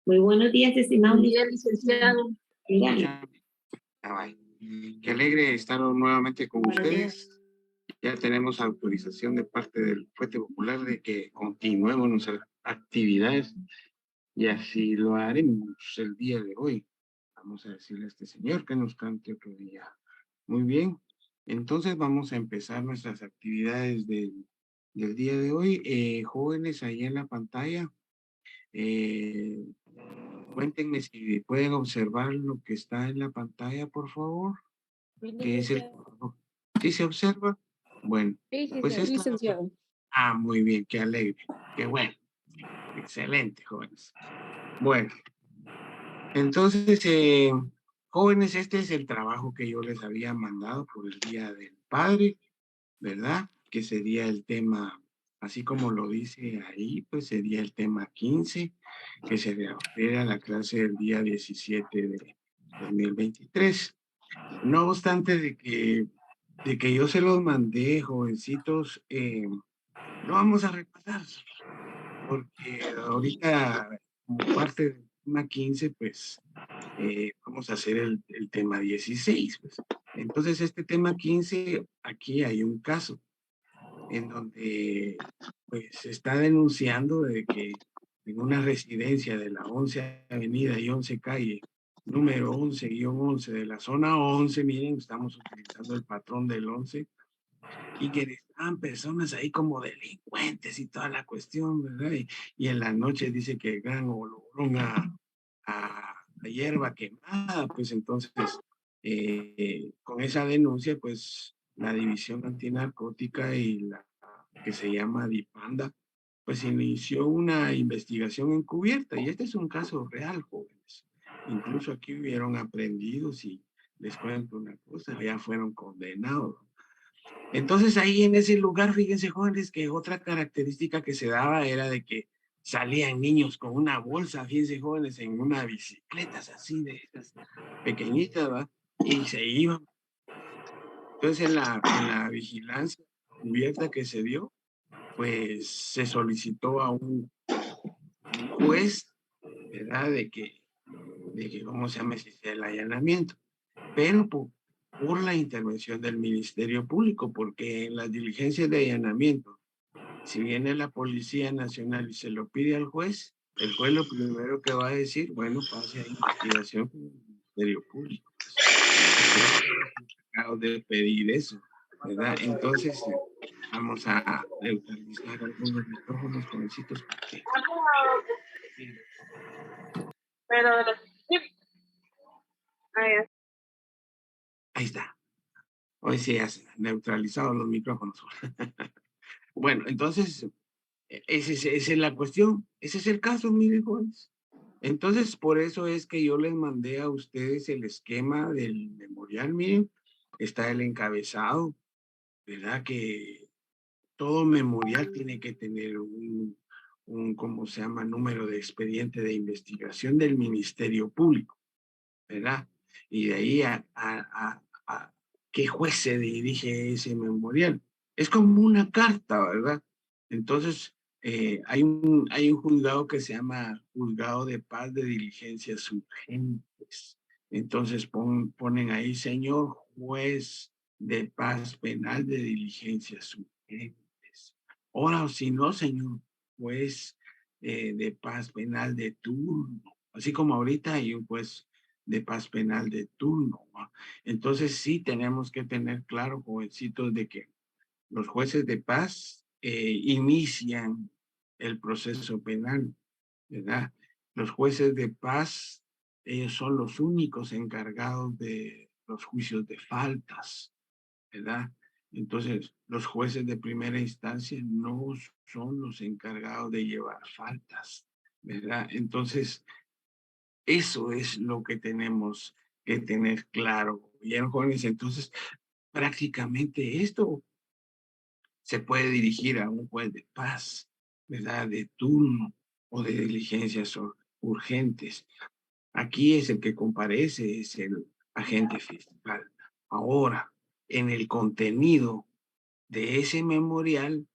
Muy buenos días, estimados. Buen día, licenciado. Mira, Qué alegre estar nuevamente con ustedes. Ya tenemos autorización de parte del Fuerte Popular de que continuemos nuestras actividades y así lo haremos el día de hoy. Vamos a decirle a este señor que nos cante otro día. Muy bien, entonces vamos a empezar nuestras actividades del día de hoy. Jóvenes ahí en la pantalla, cuéntenme si pueden observar lo que está en la pantalla, por favor. ¿Qué es el... ¿Sí se observa? Bueno, pues Sí, esta... licenciado. Ah, muy bien, qué alegre, qué bueno. Excelente, jóvenes. Bueno, entonces, jóvenes, este es el trabajo que yo les había mandado por el Día del Padre, ¿verdad? Que sería el tema, así como lo dice ahí, pues sería el tema 15, que se refiere a la clase del día 17 de 2023. No obstante de que yo se los mandé, jovencitos, no vamos a repasar, porque ahorita, como parte del tema 15, pues vamos a hacer el tema 16. Pues. Entonces, este tema 15, aquí hay un caso en donde pues se está denunciando de que en una residencia de la 11 Avenida y 11 Calle, número 11-11 de la zona 11, miren, estamos utilizando el patrón del 11, y que estaban personas ahí como delincuentes y toda la cuestión, ¿verdad? Y en la noche dice que gran olorón a hierba quemada, pues entonces, con esa denuncia, pues la División Antinarcótica y la que se llama DIPANDA, pues inició una investigación encubierta, y este es un caso real, jóvenes. Incluso aquí hubieron aprendidos y les cuento una cosa, ya fueron condenados. Entonces ahí en ese lugar, fíjense jóvenes, que otra característica que se daba era de que salían niños con una bolsa, fíjense jóvenes, en unas bicicletas así de esas pequeñitas, ¿va? Y se iban. Entonces en la vigilancia cubierta que se dio, pues se solicitó a un juez, ¿verdad? De que, ¿cómo se llama? El allanamiento. Pero por la intervención del Ministerio Público, porque en las diligencias de allanamiento, si viene la Policía Nacional y se lo pide al juez, el juez lo primero que va a decir, bueno, pase a investigación con el Ministerio Público. Acabo de pedir eso, ¿verdad? Entonces, vamos a neutralizar algunos micrófonos jovencitos. Pero ahí está. Hoy sí has neutralizado los micrófonos. Bueno, entonces, esa es la cuestión. Ese es el caso, miren, jóvenes. Entonces, por eso es que yo les mandé a ustedes el esquema del memorial. Miren, está el encabezado, ¿verdad? Que todo memorial tiene que tener ¿cómo se llama? Número de expediente de investigación del Ministerio Público, ¿verdad? Y de ahí a qué juez se dirige ese memorial. Es como una carta, ¿verdad? Entonces, hay un juzgado que se llama Juzgado de Paz de Diligencias Urgentes. Entonces ponen ahí, señor juez de paz penal de diligencias urgentes. Ahora, o si no, señor juez de paz penal de turno. Así como ahorita hay un juez de paz penal de turno, ¿no? Entonces sí tenemos que tener claro, jovencitos, de que los jueces de paz inician el proceso penal, ¿verdad? Los jueces de paz, ellos son los únicos encargados de los juicios de faltas, ¿verdad? Entonces, los jueces de primera instancia no son los encargados de llevar faltas, ¿verdad? Entonces, eso es lo que tenemos que tener claro. Bien, jóvenes, entonces, prácticamente esto se puede dirigir a un juez de paz, ¿verdad? De turno o de diligencias urgentes. Aquí es el que comparece, es el agente fiscal. Ahora, en el contenido de ese memorial,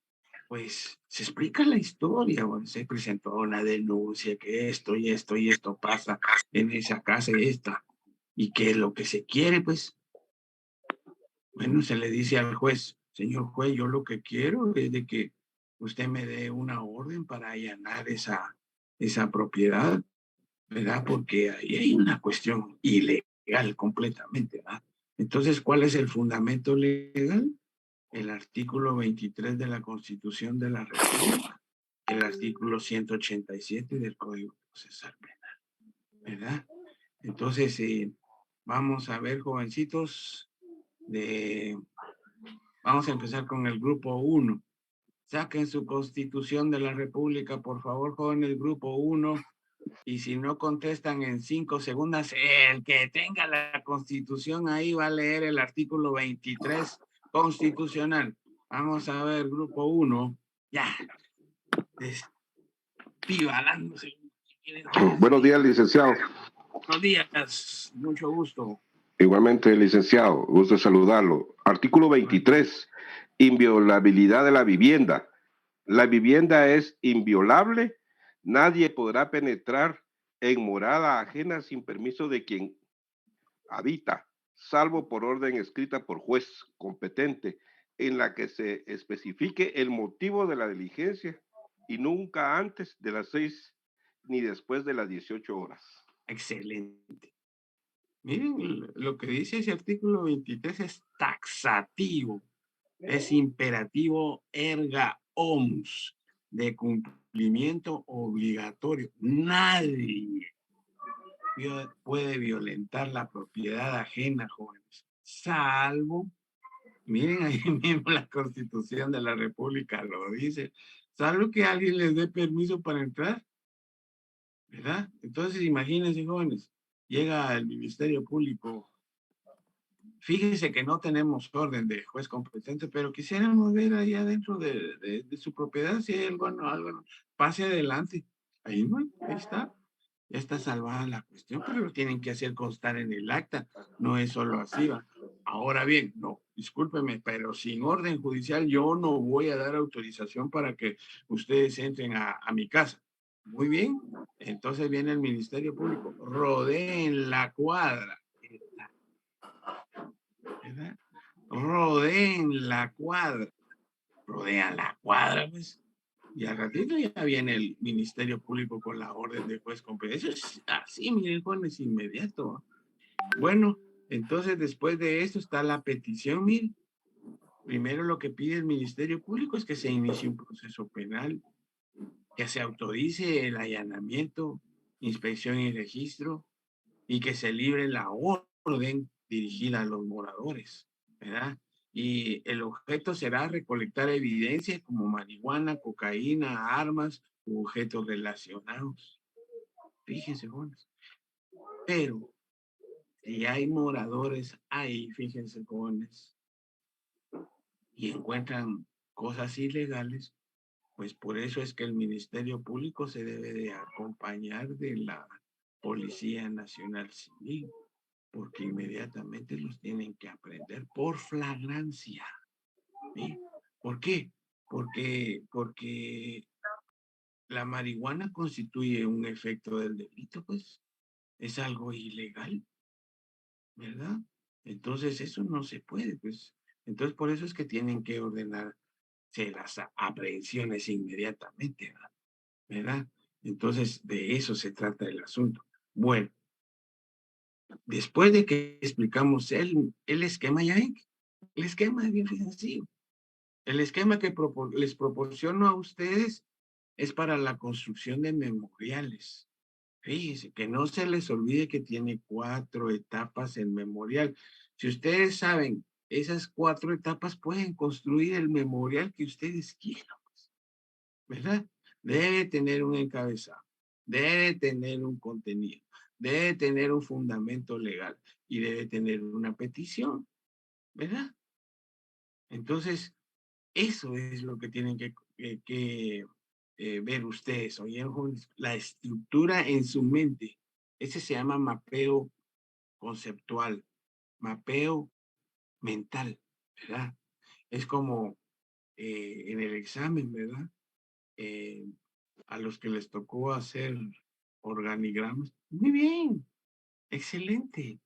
pues se explica la historia, bueno, se presentó una denuncia que esto y esto y esto pasa en esa casa y esta, y que es lo que se quiere, pues, bueno, se le dice al juez, señor juez, yo lo que quiero es de que usted me dé una orden para allanar esa propiedad, ¿verdad? Porque ahí hay una cuestión ilegal completamente, ¿verdad? Entonces, ¿cuál es el fundamento legal? El artículo 23 de la Constitución de la República, el artículo 187 del Código Procesal Penal, ¿verdad? Entonces, vamos a ver, jovencitos, vamos a empezar con el grupo 1. Saquen su Constitución de la República, por favor, jóvenes, grupo 1. Y si no contestan en 5 segundos, el que tenga la Constitución ahí va a leer el artículo 23 constitucional. Vamos a ver, grupo 1. Ya. Despibalándose. Buenos días, licenciado. Buenos días. Mucho gusto. Igualmente, licenciado. Gusto saludarlo. Artículo 23. Inviolabilidad de la vivienda. La vivienda es inviolable. Nadie podrá penetrar en morada ajena sin permiso de quien habita, salvo por orden escrita por juez competente, en la que se especifique el motivo de la diligencia y nunca antes de las 6 ni después de las 18 horas. Excelente. Miren, lo que dice ese artículo 23 es taxativo, es imperativo erga omnes, de cumplimiento obligatorio. Nadie puede violentar la propiedad ajena, jóvenes, salvo, miren ahí mismo la Constitución de la República lo dice, salvo que alguien les dé permiso para entrar, ¿verdad? Entonces, imagínense, jóvenes, llega el Ministerio Público. Fíjense que no tenemos orden de juez competente, pero quisiéramos ver allá dentro de su propiedad si hay algo, pase adelante. Ahí no, ahí está. Ya está salvada la cuestión, pero lo tienen que hacer constar en el acta. No es solo así, ¿va? Ahora bien, no, discúlpeme, pero sin orden judicial yo no voy a dar autorización para que ustedes entren a mi casa. Muy bien, entonces viene el Ministerio Público, rodeen la cuadra, ¿verdad? Rodeen la cuadra, rodean la cuadra, pues. Y al ratito ya viene el Ministerio Público con la orden de juez competente. Eso es así, miren, Juan, es inmediato. Bueno, entonces después de esto está la petición, miren. Primero lo que pide el Ministerio Público es que se inicie un proceso penal, que se autorice el allanamiento, inspección y registro, y que se libre la orden dirigida a los moradores, ¿verdad? Y el objeto será recolectar evidencias como marihuana, cocaína, armas u objetos relacionados. Fíjense, jóvenes. Pero si hay moradores ahí, fíjense, jóvenes, y encuentran cosas ilegales, pues por eso es que el Ministerio Público se debe de acompañar de la Policía Nacional Civil, porque inmediatamente los tienen que aprender por flagrancia. ¿Sí? ¿Por qué? Porque la marihuana constituye un efecto del delito, pues es algo ilegal, ¿verdad? Entonces eso no se puede, pues. Entonces por eso es que tienen que ordenarse las aprehensiones inmediatamente, ¿verdad? Entonces de eso se trata el asunto. Bueno, después de que explicamos el esquema, ya ven, el esquema es bien sencillo. El esquema que les proporciono a ustedes es para la construcción de memoriales. Fíjense, que no se les olvide que tiene 4 etapas el memorial. Si ustedes saben esas 4 etapas, pueden construir el memorial que ustedes quieran, ¿verdad? Debe tener un encabezado, debe tener un contenido, debe tener un fundamento legal y debe tener una petición, ¿verdad? Entonces, eso es lo que tienen que ver ustedes, ¿oyeron, jóvenes? La estructura en su mente. Ese se llama mapeo conceptual, mapeo mental, ¿verdad? Es como en el examen, ¿verdad? A los que les tocó hacer organigramas. Muy bien, excelente,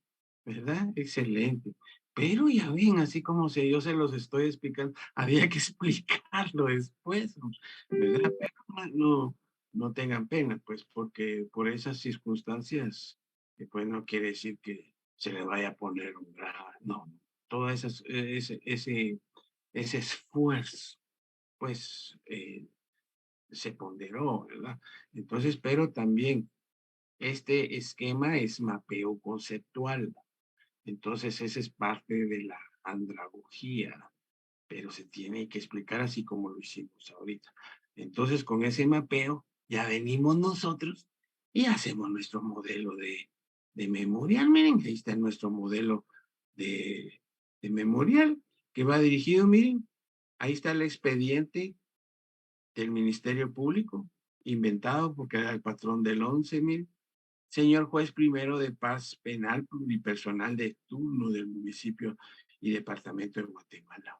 ¿verdad? Excelente. Pero ya ven, así como si yo se los estoy explicando, había que explicarlo después, ¿verdad? Pero no tengan pena, pues, porque por esas circunstancias, pues no quiere decir que se les vaya a poner un grado, no, todo ese esfuerzo, pues, se ponderó, ¿verdad? Entonces, pero también este esquema es mapeo conceptual. Entonces, esa es parte de la andragogía, pero se tiene que explicar así como lo hicimos ahorita. Entonces, con ese mapeo, ya venimos nosotros y hacemos nuestro modelo de memorial. Miren, ahí está nuestro modelo de memorial que va dirigido, miren, ahí está el expediente del Ministerio Público, inventado porque era el patrón del 11, miren. Señor juez primero de paz penal pluripersonal de turno del municipio y departamento de Guatemala.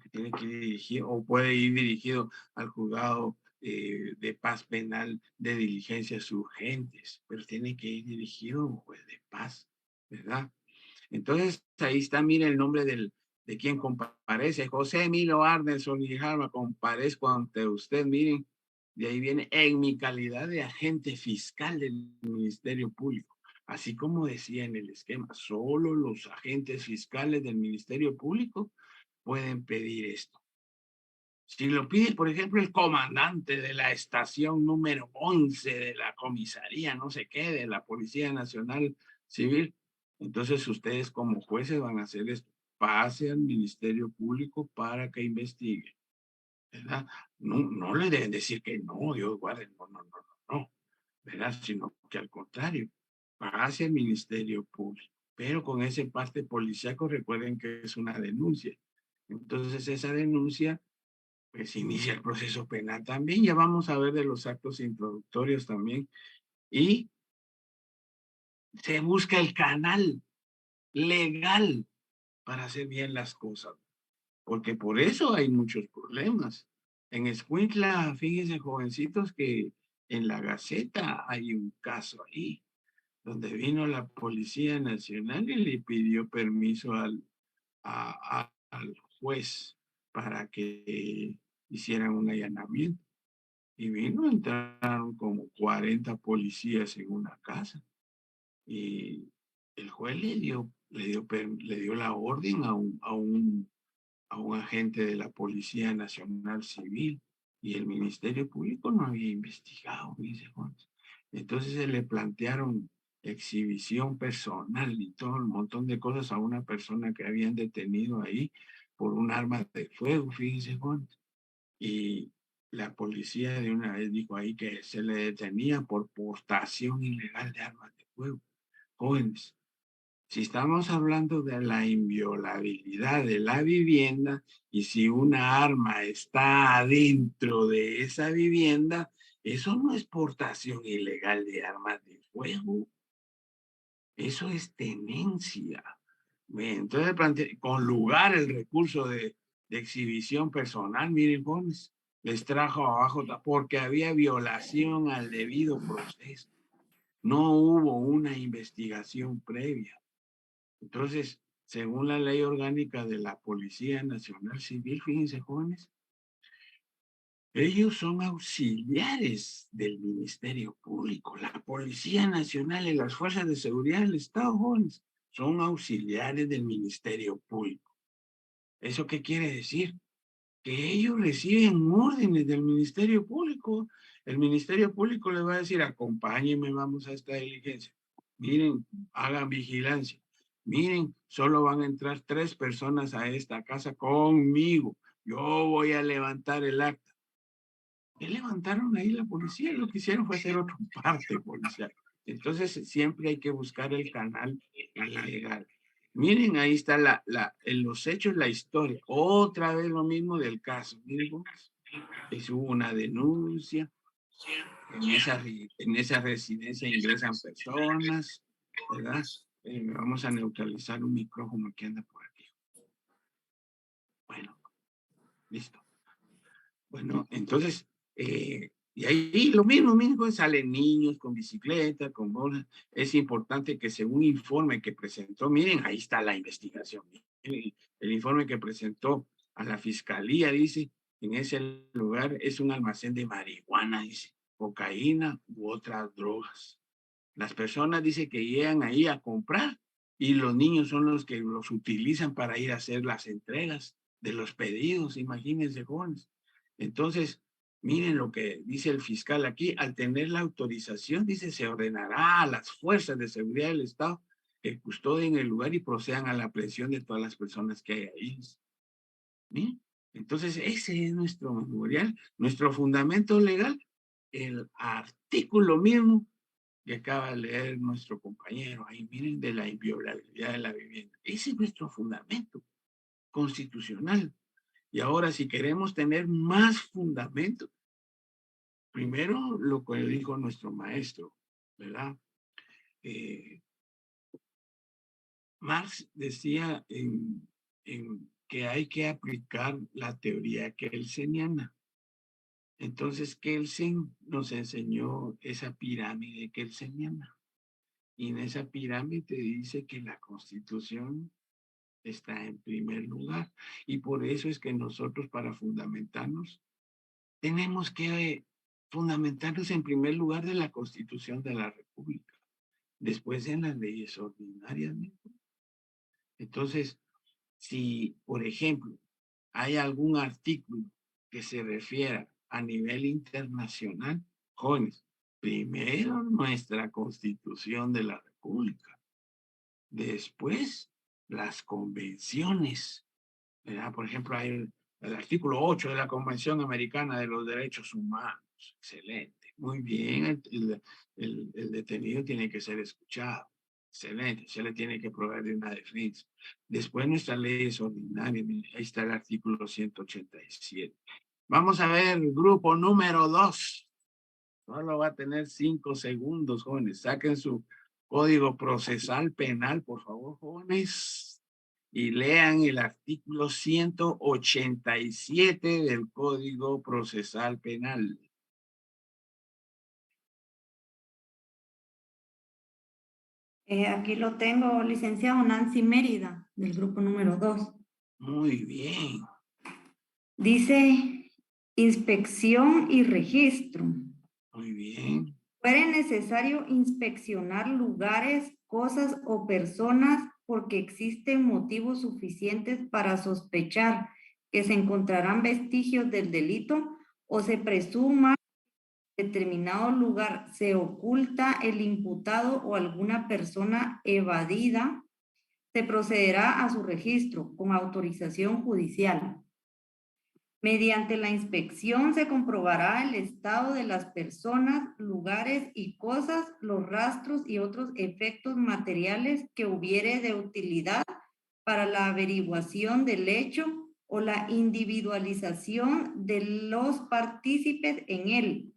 Que tiene que ir dirigido o puede ir dirigido al juzgado de paz penal de diligencias urgentes, pero tiene que ir dirigido a un juez de paz, ¿verdad? Entonces ahí está, mire el nombre de quien comparece, José Emilio Arnelson y Jarma, comparezco ante usted, miren, de ahí viene en mi calidad de agente fiscal del Ministerio Público. Así como decía en el esquema, solo los agentes fiscales del Ministerio Público pueden pedir esto. Si lo pide, por ejemplo, el comandante de la estación número 11 de la comisaría, no sé qué, de la Policía Nacional Civil, entonces ustedes como jueces van a hacer esto. Pase al Ministerio Público para que investigue, ¿verdad? No le deben decir que no, Dios guarde, no, ¿verdad? Sino que al contrario, pase al Ministerio Público. Pero con ese parte policíaco, recuerden que es una denuncia. Entonces esa denuncia pues inicia el proceso penal también. Ya vamos a ver de los actos introductorios también. Y se busca el canal legal para hacer bien las cosas, porque por eso hay muchos problemas. En Escuintla, fíjense, jovencitos, que en la Gaceta hay un caso ahí, donde vino la Policía Nacional y le pidió permiso al juez para que hicieran un allanamiento. Y vino, entraron como 40 policías en una casa. Y el juez le dio la orden a un agente de la Policía Nacional Civil. Y el Ministerio Público no había investigado, dice Juan. Entonces se le plantearon exhibición personal y todo un montón de cosas a una persona que habían detenido ahí por un arma de fuego, fíjense Juan. Y la policía de una vez dijo ahí que se le detenía por portación ilegal de armas de fuego. Jóvenes, si estamos hablando de la inviolabilidad de la vivienda y si una arma está adentro de esa vivienda, eso no es portación ilegal de armas de fuego. Eso es tenencia. Entonces, con lugar el recurso de exhibición personal, miren, jóvenes, les trajo abajo porque había violación al debido proceso. No hubo una investigación previa. Entonces, según la ley orgánica de la Policía Nacional Civil, fíjense, jóvenes, ellos son auxiliares del Ministerio Público. La Policía Nacional y las Fuerzas de Seguridad del Estado, jóvenes, son auxiliares del Ministerio Público. ¿Eso qué quiere decir? Que ellos reciben órdenes del Ministerio Público. El Ministerio Público les va a decir, acompáñenme, vamos a esta diligencia. Miren, hagan vigilancia. Miren, solo van a entrar 3 personas a esta casa conmigo. Yo voy a levantar el acta. ¿Qué levantaron ahí la policía? Lo que hicieron fue hacer otra parte policial. Entonces, siempre hay que buscar el canal legal. Miren, ahí está en los hechos, la historia. Otra vez lo mismo del caso. Miren, hubo una denuncia. En esa residencia ingresan personas, ¿verdad? Vamos a neutralizar un micrófono que anda por aquí. Bueno, listo. Bueno, entonces, y ahí lo mismo, salen niños con bicicleta, con bolas. Es importante que según informe que presentó, miren, ahí está la investigación. Miren, el informe que presentó a la fiscalía dice, en ese lugar es un almacén de marihuana, dice, cocaína u otras drogas. Las personas dice que llegan ahí a comprar y los niños son los que los utilizan para ir a hacer las entregas de los pedidos, imagínense, jóvenes. Entonces, miren lo que dice el fiscal aquí, al tener la autorización, dice, se ordenará a las fuerzas de seguridad del Estado que custodien el lugar y procedan a la aprehensión de todas las personas que hay ahí. ¿Bien? Entonces, ese es nuestro memorial, nuestro fundamento legal, el artículo mismo que acaba de leer nuestro compañero, ahí miren, de la inviolabilidad de la vivienda. Ese es nuestro fundamento constitucional. Y ahora, si queremos tener más fundamento, primero lo que dijo nuestro maestro, ¿verdad? Marx decía que hay que aplicar la teoría kelseniana. Entonces, Kelsen nos enseñó esa pirámide kelseniana. Y en esa pirámide dice que la Constitución está en primer lugar. Y por eso es que nosotros, para fundamentarnos, tenemos que fundamentarnos en primer lugar de la Constitución de la República, después en las leyes ordinarias. Entonces, si, por ejemplo, hay algún artículo que se refiera a nivel internacional, jóvenes, primero nuestra Constitución de la República, después las convenciones, ¿verdad? Por ejemplo, hay el artículo 8 de la Convención Americana de los Derechos Humanos. Excelente. Muy bien, el detenido tiene que ser escuchado. Excelente, se le tiene que proveer de una defensa. Después nuestras leyes ordinarias, ahí está el artículo 187. Vamos a ver el grupo número 2. Solo va a tener 5 segundos, jóvenes. Saquen su código procesal penal, por favor, jóvenes. Y lean el artículo 187 del Código Procesal Penal. Aquí lo tengo, licenciado Nancy Mérida, del grupo número 2. Muy bien. Dice inspección y registro. Muy bien. Fuere necesario inspeccionar lugares, cosas o personas porque existen motivos suficientes para sospechar que se encontrarán vestigios del delito o se presuma que en determinado lugar se oculta el imputado o alguna persona evadida, se procederá a su registro con autorización judicial. Mediante la inspección se comprobará el estado de las personas, lugares y cosas, los rastros y otros efectos materiales que hubiere de utilidad para la averiguación del hecho o la individualización de los partícipes en él.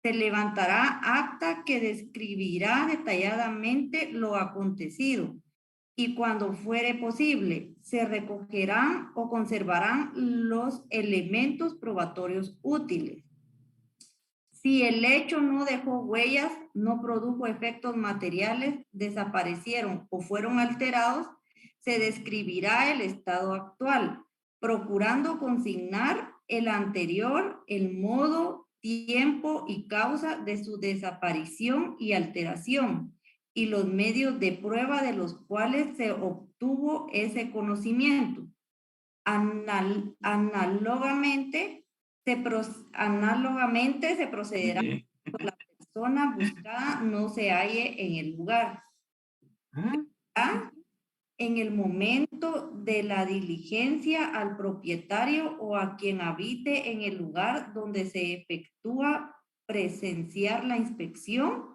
Se levantará acta que describirá detalladamente lo acontecido. Y cuando fuere posible, se recogerán o conservarán los elementos probatorios útiles. Si el hecho no dejó huellas, no produjo efectos materiales, desaparecieron o fueron alterados, se describirá el estado actual, procurando consignar el anterior, el modo, tiempo y causa de su desaparición y alteración, y los medios de prueba de los cuales se obtuvo ese conocimiento. Análogamente se procederá cuando la persona buscada no se halle en el lugar. En el momento de la diligencia al propietario o a quien habite en el lugar donde se efectúa presenciar la inspección,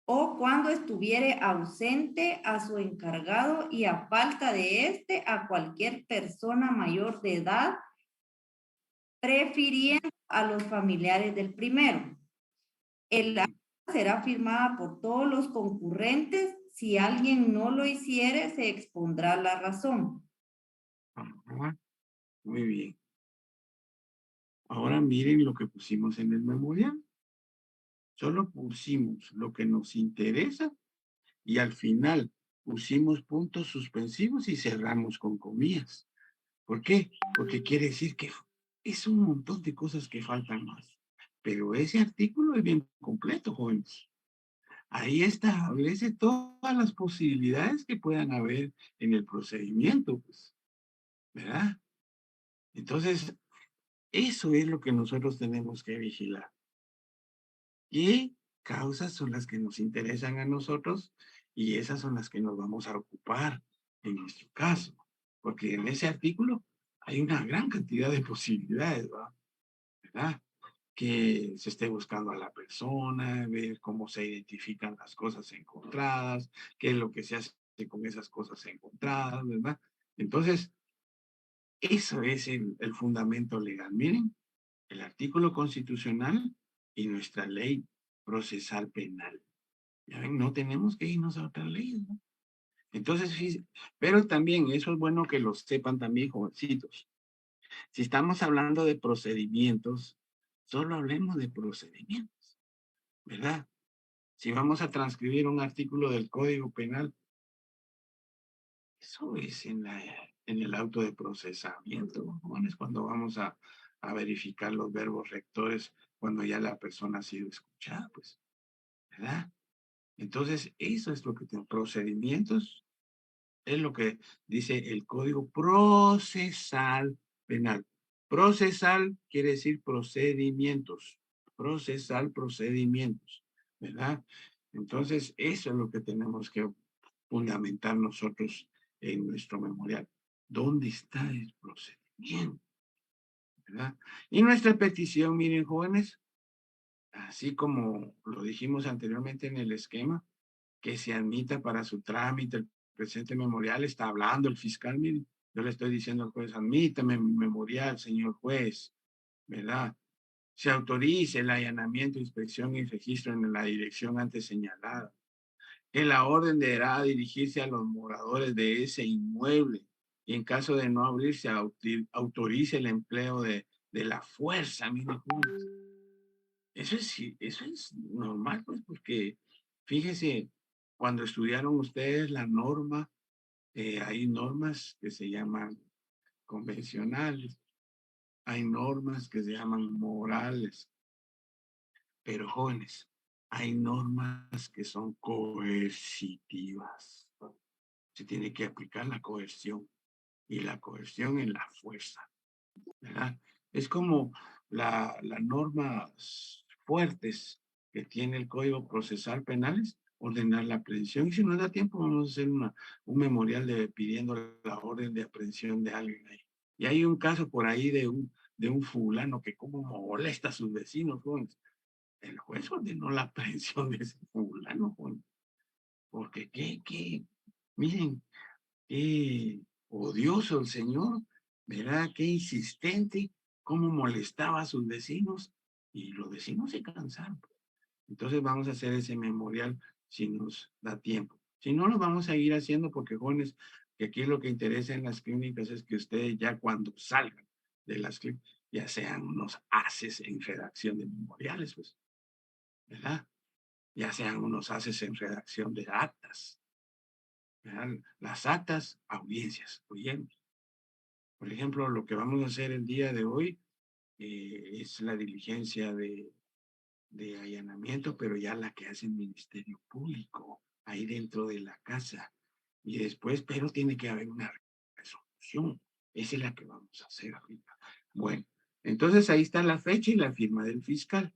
o cuando estuviere ausente a su encargado y a falta de éste a cualquier persona mayor de edad, prefiriendo a los familiares del primero. El acta será firmada por todos los concurrentes. Si alguien no lo hiciere, se expondrá la razón. Muy bien. Ahora miren lo que pusimos en el memorial. Solo pusimos lo que nos interesa y al final pusimos puntos suspensivos y cerramos con comillas. ¿Por qué? Porque quiere decir que es un montón de cosas que faltan más. Pero ese artículo es bien completo, jóvenes. Ahí establece todas las posibilidades que puedan haber en el procedimiento, pues, ¿verdad? Entonces, eso es lo que nosotros tenemos que vigilar. ¿Qué causas son las que nos interesan a nosotros? Y esas son las que nos vamos a ocupar en nuestro caso. Porque en ese artículo hay una gran cantidad de posibilidades, ¿verdad? Que se esté buscando a la persona, ver cómo se identifican las cosas encontradas, qué es lo que se hace con esas cosas encontradas, ¿verdad? Entonces, eso es el fundamento legal. Miren, el artículo constitucional y nuestra ley procesal penal. Ya ven, no tenemos que irnos a otra ley, ¿no? Entonces, pero también eso es bueno que lo sepan también, jovencitos. Si estamos hablando de procedimientos, solo hablemos de procedimientos, ¿verdad? Si vamos a transcribir un artículo del Código Penal, eso es en el auto de procesamiento, ¿no? Es cuando vamos a verificar los verbos rectores cuando ya la persona ha sido escuchada, pues, ¿verdad? Entonces, eso es lo que tenemos. Procedimientos es lo que dice el Código Procesal Penal. Procesal quiere decir procedimientos. Procesal, procedimientos, ¿verdad? Entonces, eso es lo que tenemos que fundamentar nosotros en nuestro memorial. ¿Dónde está el procedimiento? ¿Verdad? Y nuestra petición, miren, jóvenes, así como lo dijimos anteriormente en el esquema, que se admita para su trámite el presente memorial, está hablando el fiscal, miren, yo le estoy diciendo al juez, admítame mi memorial, señor juez, ¿verdad? Se autorice el allanamiento, inspección y registro en la dirección antes señalada. Que la orden deberá dirigirse a los moradores de ese inmueble y en caso de no abrirse, autorice el empleo de la fuerza, miren, jóvenes. Eso es normal, pues, porque fíjese, cuando estudiaron ustedes la norma, hay normas que se llaman convencionales, hay normas que se llaman morales, pero jóvenes, hay normas que son coercitivas. Se tiene que aplicar la coerción y la coerción en la fuerza, ¿verdad? Es como las normas fuertes que tiene el Código Procesal Penales, ordenar la aprehensión. Y si nos da tiempo, vamos a hacer un memorial pidiendo la orden de aprehensión de alguien ahí. Y hay un caso por ahí de un fulano que como molesta a sus vecinos, jóvenes. El juez ordenó la aprehensión de ese fulano, jóvenes. Porque miren, qué odioso el señor, ¿verdad? Qué insistente, cómo molestaba a sus vecinos y los vecinos se cansaron. Entonces vamos a hacer ese memorial si nos da tiempo. Si no, lo vamos a ir haciendo porque, jóvenes, que aquí lo que interesa en las clínicas es que ustedes ya cuando salgan de las clínicas ya sean unos haces en redacción de memoriales, pues, ¿verdad? Ya sean unos haces en redacción de actas, ¿verdad? Las actas, audiencias, oyen. Por ejemplo, lo que vamos a hacer el día de hoy es la diligencia de allanamiento, pero ya la que hace el Ministerio Público, ahí dentro de la casa. Y después, pero tiene que haber una resolución. Esa es la que vamos a hacer ahorita. Bueno, entonces ahí está la fecha y la firma del fiscal.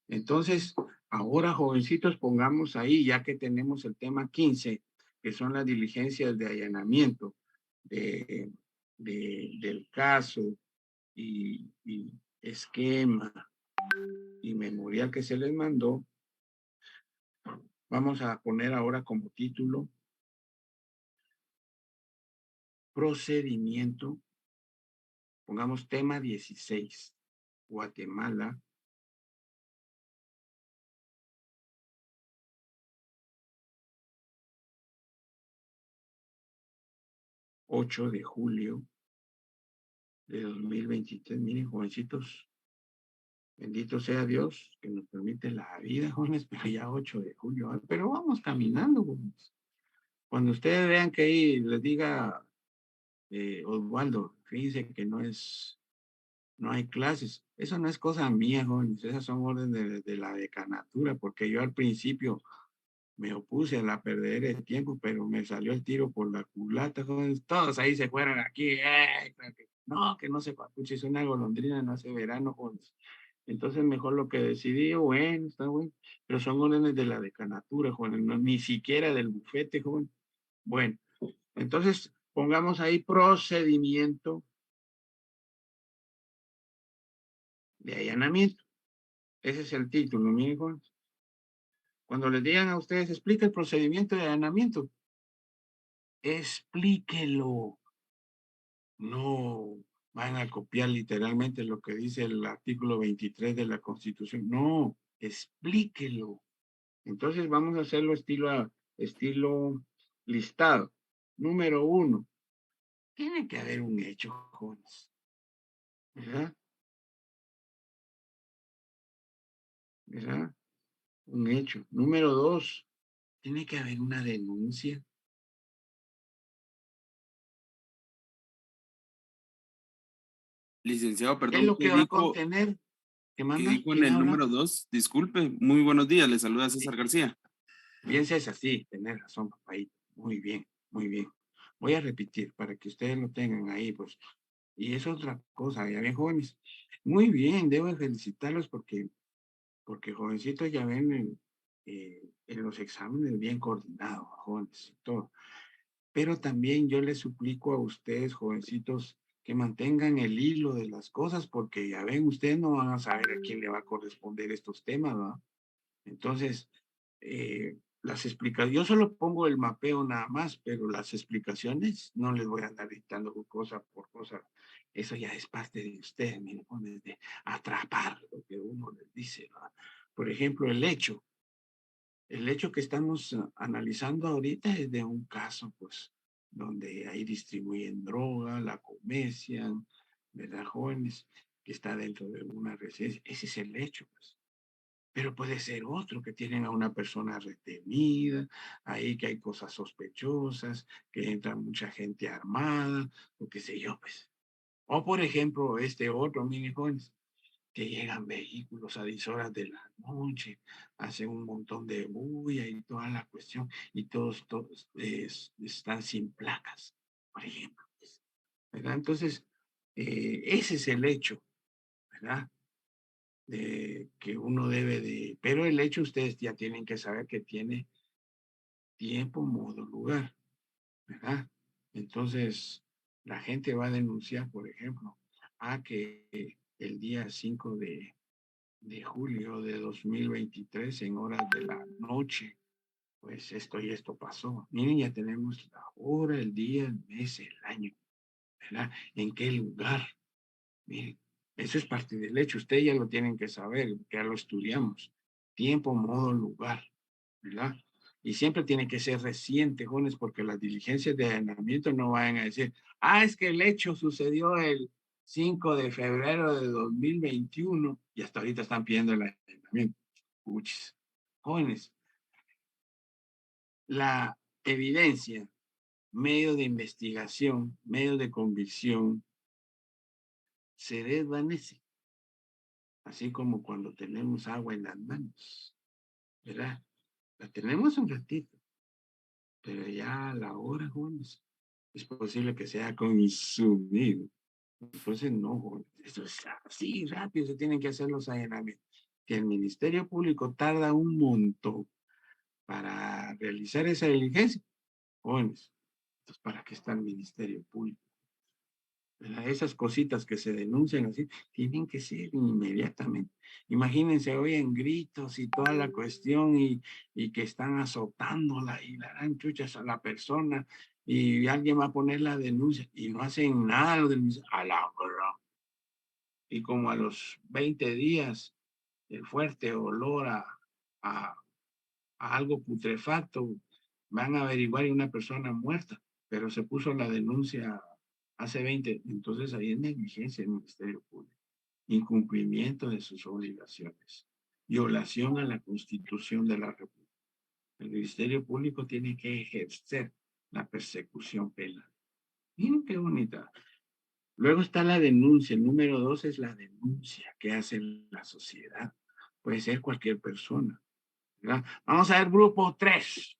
Entonces, ahora, jovencitos, pongamos ahí, ya que tenemos el tema 15, que son las diligencias de allanamiento del caso y esquema y memorial que se les mandó, vamos a poner ahora como título procedimiento, pongamos tema 16, Guatemala, 8 de julio de 2023. Miren, jovencitos, Bendito sea Dios que nos permite la vida, jóvenes, pero ya 8 de julio, ¿eh? Pero vamos caminando, jóvenes. Cuando ustedes vean que ahí les diga Osvaldo, fíjense que no hay clases. Eso no es cosa mía, jóvenes, esas son órdenes de la decanatura, porque yo al principio me opuse a la perder el tiempo, pero me salió el tiro por la culata, jóvenes. Todos ahí se fueron aquí. Que no se papuche, es una golondrina, no hace verano, jóvenes. Entonces, mejor lo que decidí, bueno, está bueno, pero son órdenes de la decanatura, jóvenes, no, ni siquiera del bufete, joven. Bueno, entonces pongamos ahí procedimiento de allanamiento. Ese es el título, miren, jóvenes. Cuando les digan a ustedes, explica el procedimiento de allanamiento, explíquelo. No van a copiar literalmente lo que dice el artículo 23 de la Constitución. No, explíquelo. Entonces vamos a hacerlo estilo listado. Número 1. Tiene que haber un hecho, jóvenes. ¿Verdad? ¿Verdad? Un hecho. Número 2. Tiene que haber una denuncia. Licenciado, ¿Qué es perdón, lo que va a contener? ¿Qué qué manda? dijo en ¿Quién el habla? número 2? Disculpe, muy buenos días, le saluda César García. Bien, César, sí, tenés razón, papaito. Muy bien, muy bien. Voy a repetir para que ustedes lo tengan ahí, pues. Y es otra cosa, ya ven, jóvenes. Muy bien, debo de felicitarlos porque jovencitos ya ven en los exámenes bien coordinados, jóvenes y todo. Pero también yo les suplico a ustedes, jovencitos, que mantengan el hilo de las cosas, porque ya ven, ustedes no van a saber a quién le va a corresponder estos temas, ¿no? Entonces, las explicaciones, yo solo pongo el mapeo nada más, pero las explicaciones no les voy a andar dictando cosa por cosa. Eso ya es parte de ustedes, miren, de atrapar lo que uno les dice, ¿no? Por ejemplo, el hecho que estamos analizando ahorita es de un caso, pues, donde ahí distribuyen droga, la comercian, ¿verdad? Jóvenes que está dentro de una residencia. Ese es el hecho, pues. Pero puede ser otro, que tienen a una persona retenida, ahí que hay cosas sospechosas, que entra mucha gente armada, o qué sé yo, pues. O por ejemplo, este otro, mini jóvenes, que llegan vehículos a 10 horas de la noche, hacen un montón de bulla y toda la cuestión, y todos están sin placas, por ejemplo, pues, ¿verdad? Entonces, ese es el hecho, ¿verdad? De que uno debe de, pero el hecho ustedes ya tienen que saber que tiene tiempo, modo, lugar, ¿verdad? Entonces, la gente va a denunciar, por ejemplo, a que el día 5 de julio de 2023 en horas de la noche, pues esto y esto pasó. Miren, ya tenemos la hora, el día, el mes, el año, ¿verdad? ¿En qué lugar? Miren, eso es parte del hecho. Ustedes ya lo tienen que saber, que ya lo estudiamos. Tiempo, modo, lugar, ¿verdad? Y siempre tiene que ser reciente, jóvenes, porque las diligencias de allanamiento no vayan a decir, es que el hecho sucedió el 5 de febrero de 2021 y hasta ahorita están pidiendo el allanamiento. Puchis. Jóvenes, la evidencia, medio de investigación, medio de convicción, se desvanece. Así como cuando tenemos agua en las manos, ¿verdad? La tenemos un ratito, pero ya a la hora, jóvenes, es posible que sea consumido. Entonces, no, jóvenes, eso es así, rápido se tienen que hacer los allanamientos. Que el Ministerio Público tarda un montón para realizar esa diligencia. Jóvenes, entonces, ¿para qué está el Ministerio Público? Esas cositas que se denuncian así, tienen que ser inmediatamente. Imagínense, oyen gritos y toda la cuestión y que están azotándola y le dan chuchas a la persona y alguien va a poner la denuncia y no hacen nada los denunciantes. A la hora. Y como a los 20 días, el fuerte olor a, a algo putrefacto, van a averiguar y una persona muerta, pero se puso la denuncia hace 20, entonces ahí es negligencia del Ministerio Público. incumplimiento de sus obligaciones, violación a la Constitución de la República. El Ministerio Público tiene que ejercer la persecución penal. Miren qué bonita. Luego está la denuncia. El número 2 es la denuncia que hace la sociedad. Puede ser cualquier persona, ¿verdad? Vamos a ver grupo 3.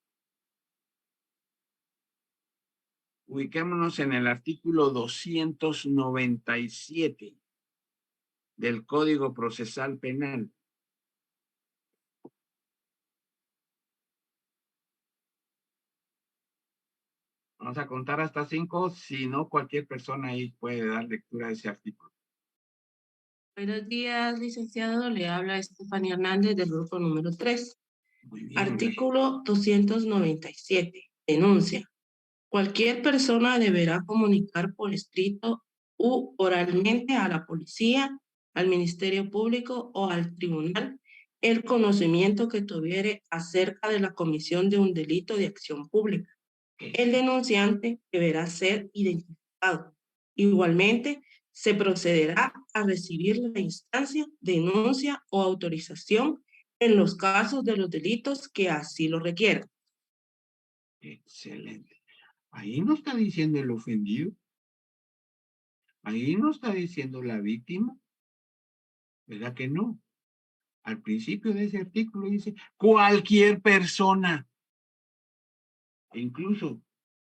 Ubiquémonos en el artículo 297 del Código Procesal Penal. Vamos a contar hasta 5, si no cualquier persona ahí puede dar lectura de ese artículo. Buenos días, licenciado. Le habla Estefanía Hernández del grupo número 3. Muy bien. Artículo 297. Denuncia. Cualquier persona deberá comunicar por escrito u oralmente a la policía, al Ministerio Público o al tribunal el conocimiento que tuviere acerca de la comisión de un delito de acción pública. El denunciante deberá ser identificado. Igualmente, se procederá a recibir la instancia, denuncia o autorización en los casos de los delitos que así lo requieran. Excelente. Ahí no está diciendo el ofendido. Ahí no está diciendo la víctima. ¿Verdad que no? Al principio de ese artículo dice cualquier persona. E incluso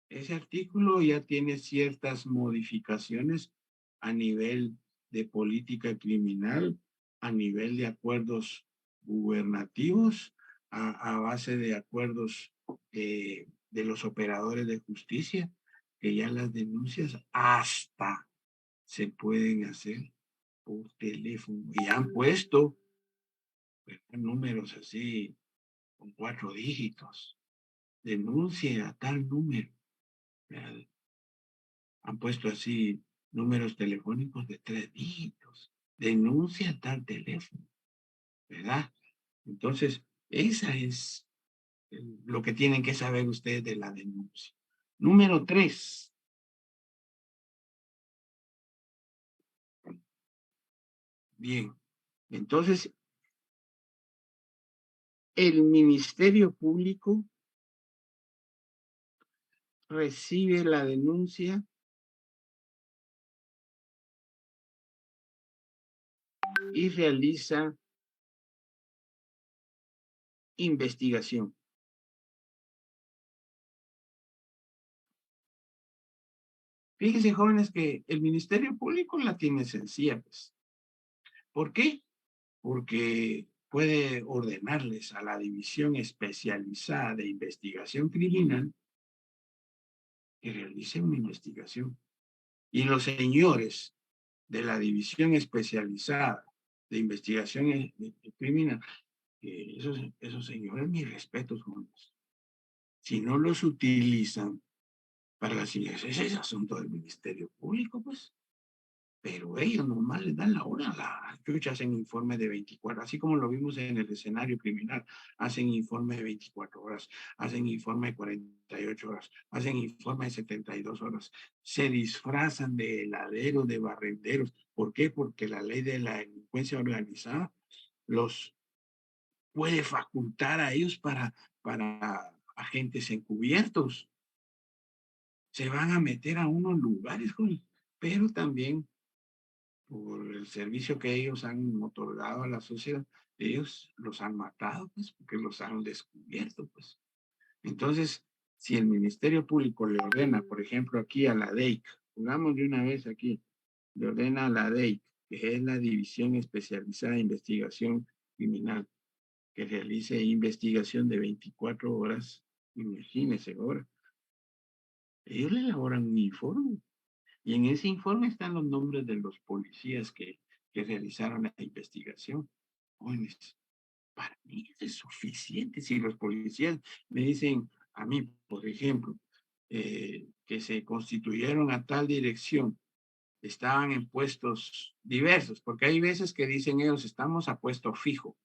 ese artículo ya tiene ciertas modificaciones a nivel de política criminal, a nivel de acuerdos gubernativos, a base de acuerdos de los operadores de justicia, que ya las denuncias hasta se pueden hacer por teléfono. Y han puesto números así con 4 dígitos. Denuncie a tal número. Han puesto así números telefónicos de 3 dígitos. Denuncia a tal teléfono. ¿Verdad? Entonces, esa es lo que tienen que saber ustedes de la denuncia. Número 3. Bien. Entonces, el Ministerio Público recibe la denuncia y realiza investigación. Fíjense, jóvenes, que el Ministerio Público la tiene sencilla, pues. ¿Por qué? Porque puede ordenarles a la División Especializada de Investigación Criminal que realice una investigación. Y los señores de la División Especializada de Investigación Criminal, esos señores, mis respetos, jóvenes. Si no los utilizan para las investigaciones, ese es asunto del Ministerio Público, pues. Pero ellos nomás les dan la hora. Las chuchas hacen informe de 24, así como lo vimos en el escenario criminal. Hacen informe de 24 horas, hacen informe de 48 horas, hacen informe de 72 horas. Se disfrazan de heladeros, de barrenderos. ¿Por qué? Porque la ley de la delincuencia organizada los puede facultar a ellos para agentes encubiertos. Se van a meter a unos lugares, pero también por el servicio que ellos han otorgado a la sociedad, ellos los han matado, pues, porque los han descubierto, pues. Entonces, si el Ministerio Público le ordena, por ejemplo, aquí a la DEIC, jugamos de una vez aquí, le ordena a la DEIC, que es la División Especializada de Investigación Criminal, que realice investigación de 24 horas, imagínense ahora. Ellos le elaboran un informe. Y en ese informe están los nombres de los policías que realizaron la investigación. Jóvenes, para mí es suficiente. Si los policías me dicen a mí, por ejemplo, que se constituyeron a tal dirección, estaban en puestos diversos, porque hay veces que dicen ellos, estamos a puesto fijo.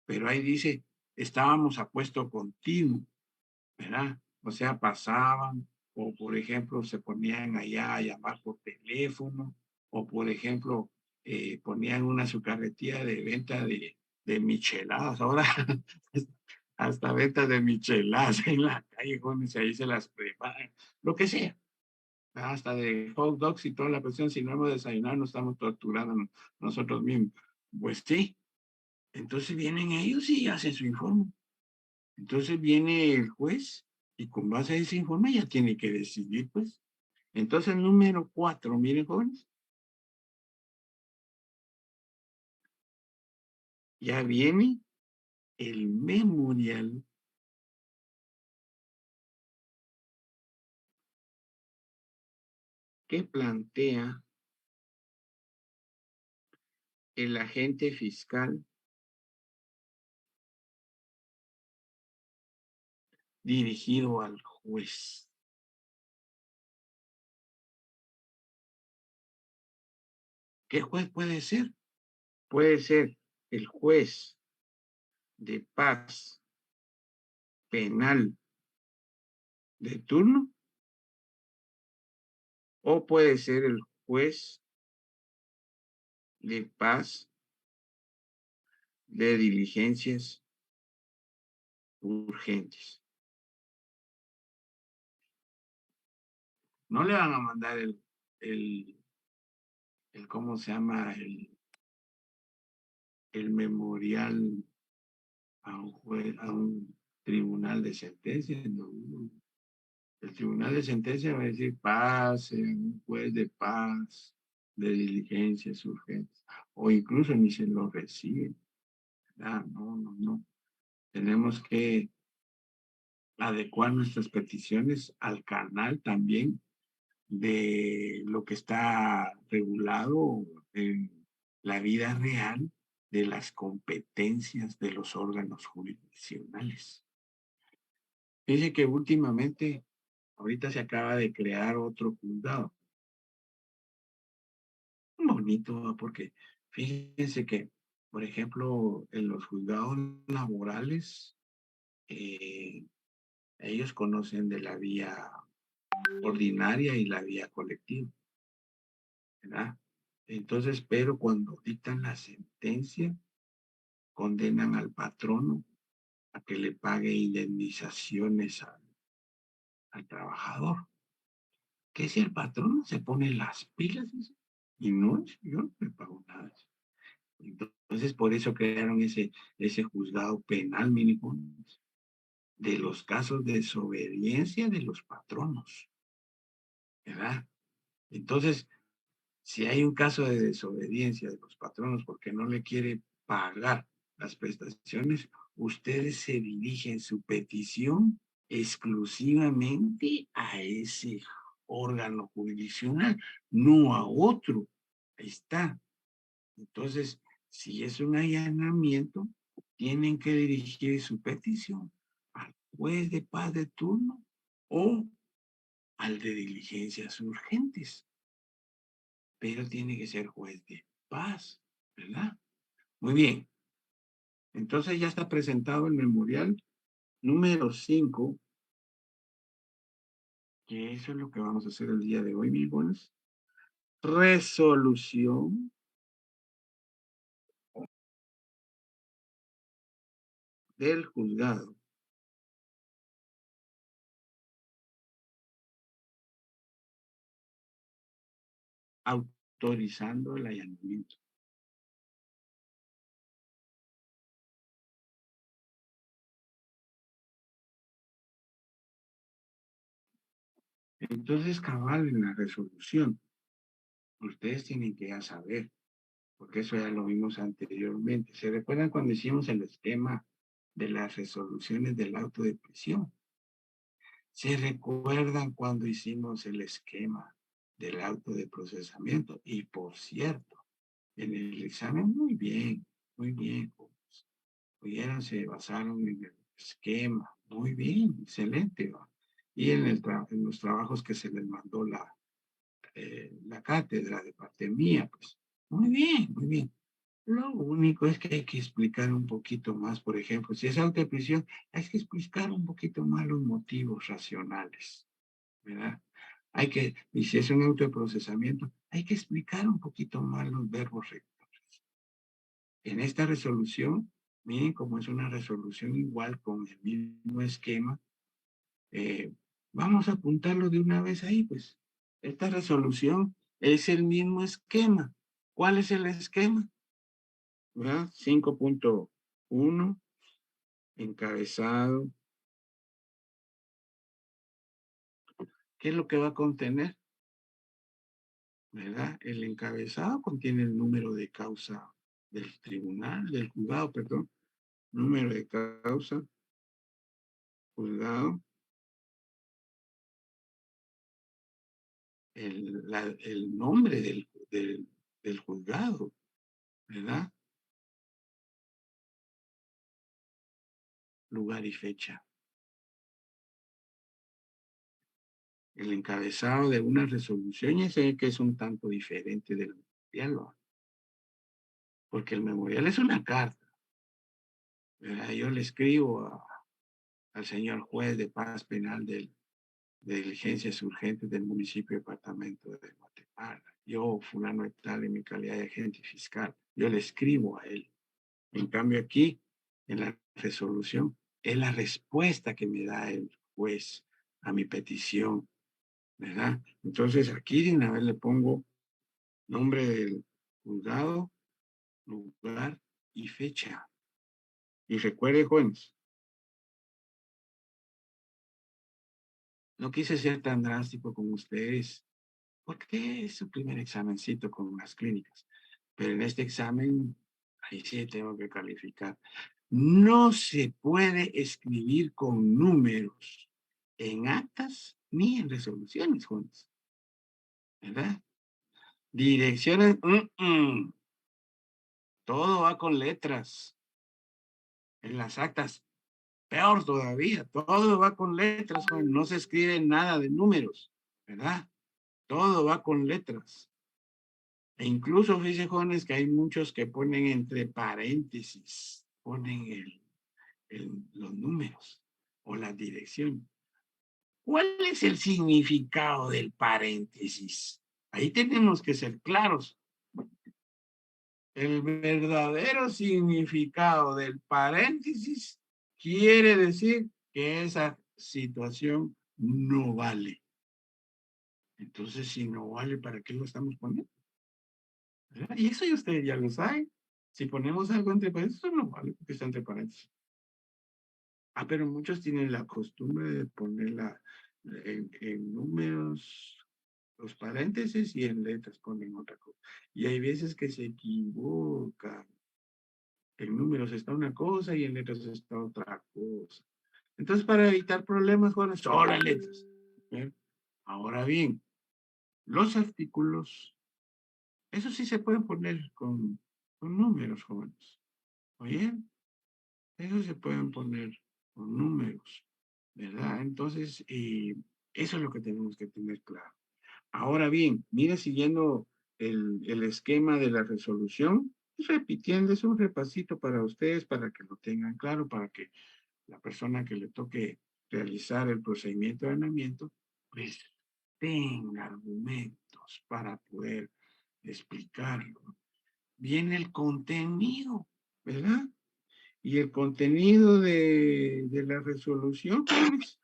Pero ahí dice, estábamos a puesto continuo, ¿verdad? O sea, pasaban, o por ejemplo, se ponían allá a llamar por teléfono, O por ejemplo, ponían una su carretilla de venta de micheladas. Ahora hasta venta de micheladas en la calle, jóvenes, ahí se las preparan, lo que sea. Hasta de hot dogs y toda la cuestión, si no hemos desayunado, nos estamos torturando nosotros mismos. Pues sí. Entonces vienen ellos y hacen su informe. Entonces viene el juez y con base a ese informe ya tiene que decidir, pues. Entonces, número 4, miren, jóvenes. Ya viene el memorial que plantea el agente fiscal dirigido al juez. ¿Qué juez puede ser? Puede ser el juez de paz penal de turno o puede ser el juez de paz de diligencias urgentes. No le van a mandar el ¿cómo se llama? El memorial a un juez, a un tribunal de sentencia. No. El tribunal de sentencia va a decir paz, un juez de paz, de diligencias urgentes, o incluso ni se lo recibe. Ah, no. Tenemos que adecuar nuestras peticiones al canal también de lo que está regulado en la vida real de las competencias de los órganos jurisdiccionales. Dice que últimamente, ahorita se acaba de crear otro juzgado. Bonito, porque fíjense que, por ejemplo, en los juzgados laborales, ellos conocen de la vía ordinaria y la vía colectiva, ¿verdad? Entonces, pero cuando dictan la sentencia, condenan al patrono a que le pague indemnizaciones al trabajador. Que si el patrono se pone las pilas y no, yo no le pago nada. Entonces, por eso crearon ese juzgado penal mínimo de los casos de desobediencia de los patronos, ¿verdad? Entonces, si hay un caso de desobediencia de los patronos porque no le quiere pagar las prestaciones, ustedes se dirigen su petición exclusivamente a ese órgano jurisdiccional, no a otro. Ahí está. Entonces, si es un allanamiento, tienen que dirigir su petición al juez de paz de turno o al de diligencias urgentes. Pero tiene que ser juez de paz, ¿verdad? Muy bien. Entonces ya está presentado el memorial número 5, que eso es lo que vamos a hacer el día de hoy, mis buenos. Resolución del juzgado autorizando el allanamiento. Entonces, cabal, en la resolución, ustedes tienen que ya saber, porque eso ya lo vimos anteriormente. ¿Se recuerdan cuando hicimos el esquema de las resoluciones del auto de prisión? ¿Se recuerdan cuando hicimos el esquema del auto de procesamiento? Y por cierto, en el examen, muy bien, jóvenes. Oyeron, se basaron en el esquema, muy bien, excelente. ¿Va? Y en los trabajos que se les mandó la cátedra de parte mía, pues, muy bien, muy bien. Lo único es que hay que explicar un poquito más, por ejemplo, si es auto de prisión, hay que explicar un poquito más los motivos racionales, ¿verdad? y si es un auto de procesamiento, hay que explicar un poquito más los verbos rectores. En esta resolución, miren cómo es una resolución igual con el mismo esquema, vamos a apuntarlo de una vez ahí, pues. Esta resolución es el mismo esquema. ¿Cuál es el esquema? 5.1, encabezado. ¿Qué es lo que va a contener? ¿Verdad? El encabezado contiene el número de causa del tribunal, del juzgado, perdón. Número de causa, juzgado. El nombre del juzgado, ¿verdad? Lugar y fecha. El encabezado de una resolución, y sé que es un tanto diferente del memorial, porque el memorial es una carta, ¿verdad? Yo le escribo al señor juez de paz penal de diligencias urgentes del municipio y departamento de Guatemala. Yo, fulano de tal, en mi calidad de agente fiscal, yo le escribo a él. En cambio aquí, en la resolución, es la respuesta que me da el juez a mi petición, ¿verdad? Entonces aquí de una vez le pongo nombre del juzgado, lugar y fecha. Y recuerde, jóvenes, no quise ser tan drástico con ustedes, porque es su primer examencito con las clínicas. Pero en este examen, ahí sí tengo que calificar. No se puede escribir con números en actas ni en resoluciones, jóvenes. ¿Verdad? Direcciones, todo va con letras. En las actas, peor todavía, todo va con letras, jóvenes. No se escribe nada de números, ¿verdad? Todo va con letras. E incluso, fíjense, jóvenes, que hay muchos que ponen entre paréntesis, ponen los números o la dirección. ¿Cuál es el significado del paréntesis? Ahí tenemos que ser claros. El verdadero significado del paréntesis quiere decir que esa situación no vale. Entonces, si no vale, ¿para qué lo estamos poniendo? ¿Verdad? Y eso ya ustedes ya lo saben. Si ponemos algo entre paréntesis, eso no vale porque está entre paréntesis. Pero muchos tienen la costumbre de ponerla en números, los paréntesis, y en letras ponen otra cosa. Y hay veces que se equivocan. En números está una cosa y en letras está otra cosa. Entonces, para evitar problemas, jóvenes, solo en letras. ¿Bien? Ahora bien, los artículos, eso sí se pueden poner con números, jóvenes. ¿Oye? Eso se pueden poner con números, ¿verdad? Entonces, eso es lo que tenemos que tener claro. Ahora bien, mire, siguiendo el esquema de la resolución, repitiendo, es un repasito para ustedes, para que lo tengan claro, para que la persona que le toque realizar el procedimiento de allanamiento, pues tenga argumentos para poder explicarlo. Viene el contenido, ¿verdad? Y el contenido de la resolución, pues,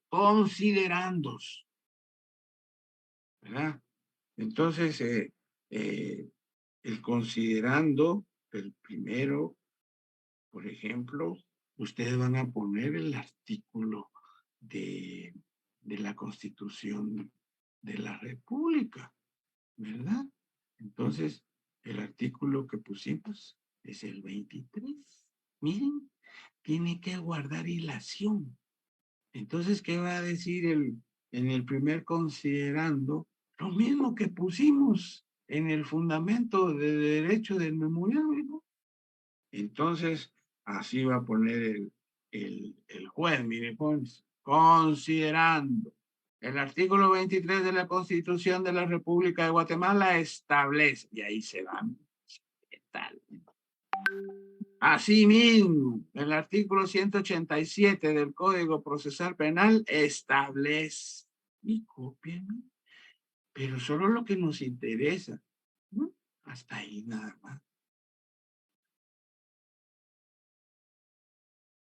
considerandos, ¿verdad? Entonces, el considerando, el primero, por ejemplo, ustedes van a poner el artículo de la Constitución de la República, ¿verdad? Entonces, el artículo que pusimos es el 23. Miren, tiene que guardar hilación. Entonces, ¿qué va a decir en el primer considerando? Lo mismo que pusimos en el fundamento de derecho del memorial, ¿no? Entonces, así va a poner el juez, mire, pues, considerando el artículo 23 de la Constitución de la República de Guatemala establece, y ahí se van. ¿Qué tal? Asimismo, el artículo 187 del Código Procesal Penal establece, y cópienme, pero solo lo que nos interesa, ¿no? Hasta ahí nada más.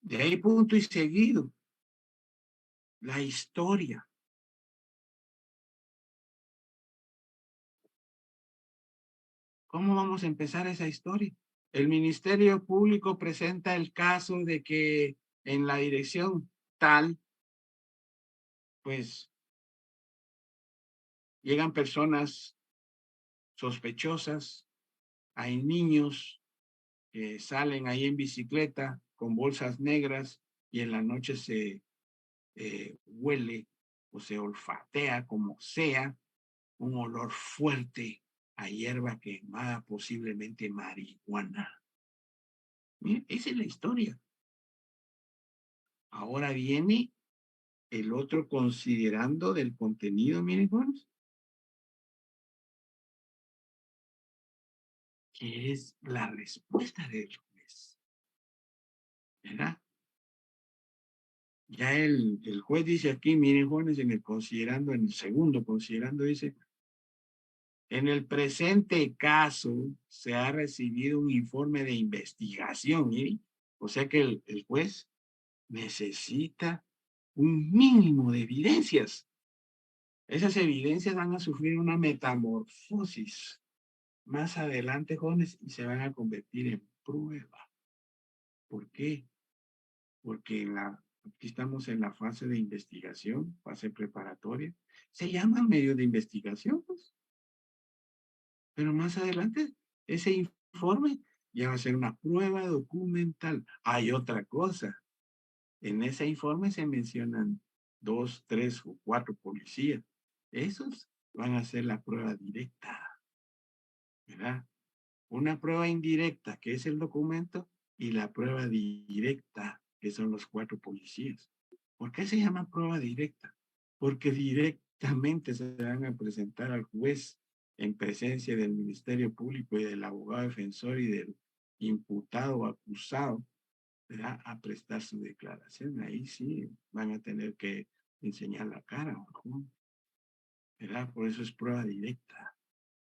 De ahí punto y seguido. La historia. ¿Cómo vamos a empezar esa historia? El Ministerio Público presenta el caso de que en la dirección tal, pues, llegan personas sospechosas, hay niños que salen ahí en bicicleta con bolsas negras y en la noche se huele o se olfatea como sea un olor fuerte a hierba quemada, posiblemente marihuana. Miren, esa es la historia. Ahora viene el otro considerando del contenido, miren, jóvenes, que es la respuesta del juez. ¿Verdad? Ya el juez dice aquí, miren, jóvenes, en el considerando, en el segundo considerando, dice, en el presente caso se ha recibido un informe de investigación, miren, o sea que el juez necesita un mínimo de evidencias. Esas evidencias van a sufrir una metamorfosis más adelante, jóvenes, y se van a convertir en prueba. ¿Por qué? Porque aquí estamos en la fase de investigación, fase preparatoria. Se llama medio de investigación, pues. Pero más adelante, ese informe ya va a ser una prueba documental. Hay otra cosa. En ese informe se mencionan 2, 3 o 4 policías. Esos van a ser la prueba directa, ¿verdad? Una prueba indirecta, que es el documento, y la prueba directa, que son los 4 policías. ¿Por qué se llama prueba directa? Porque directamente se van a presentar al juez en presencia del Ministerio Público y del abogado defensor y del imputado o acusado, ¿verdad? A prestar su declaración. Ahí sí van a tener que enseñar la cara, ¿no? ¿Verdad? Por eso es prueba directa.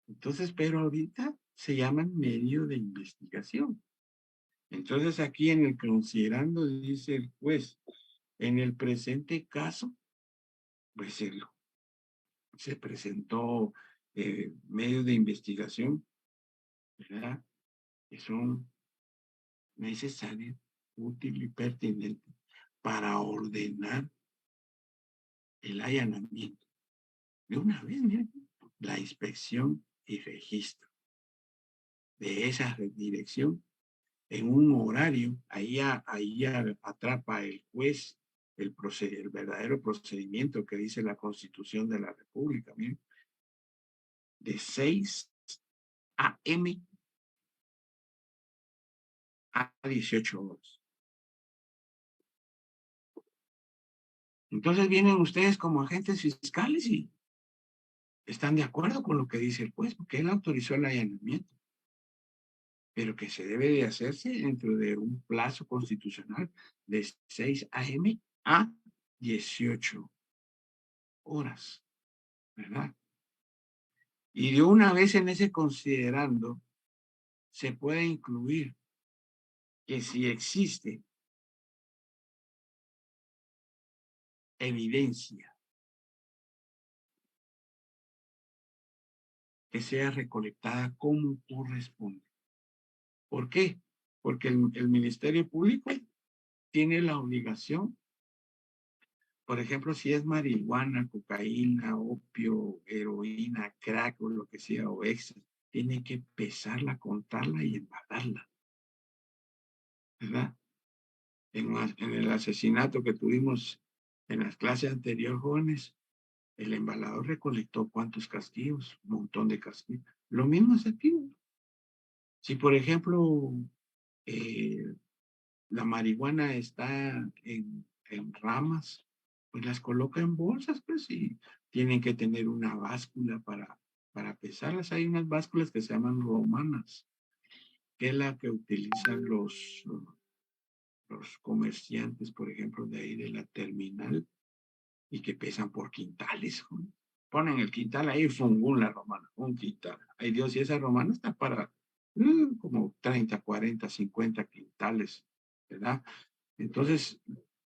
Entonces, pero ahorita se llaman medio de investigación. Entonces, aquí en el considerando, dice el juez, en el presente caso, pues se presentó medios de investigación, ¿verdad? Que son necesarios, útiles y pertinentes para ordenar el allanamiento. De una vez, miren, la inspección y registro de esa dirección en un horario, ahí atrapa el juez el verdadero procedimiento que dice la Constitución de la República, miren, de 6 a.m. a 18 horas. Entonces vienen ustedes como agentes fiscales y están de acuerdo con lo que dice el juez, porque él autorizó el allanamiento, pero que se debe de hacerse dentro de un plazo constitucional de 6 a.m. a 18 horas, ¿verdad? Y de una vez en ese considerando, se puede incluir que si existe evidencia que sea recolectada como corresponde. ¿Por qué? Porque el Ministerio Público tiene la obligación, por ejemplo, si es marihuana, cocaína, opio, heroína, crack o lo que sea, o extra, tiene que pesarla, contarla y embalarla, ¿verdad? En el asesinato que tuvimos en las clases anteriores, jóvenes, el embalador recolectó cuántos casquillos, un montón de casquillos. Lo mismo es aquí. Si, por ejemplo, la marihuana está en ramas, pues las coloca en bolsas, pues, y tienen que tener una báscula para pesarlas. Hay unas básculas que se llaman romanas, que es la que utilizan los comerciantes, por ejemplo, de ahí de la terminal, y que pesan por quintales. Ponen el quintal ahí, fungún la romana, un quintal. Ay Dios, y esa romana está para como 30, 40, 50 quintales, ¿verdad? Entonces,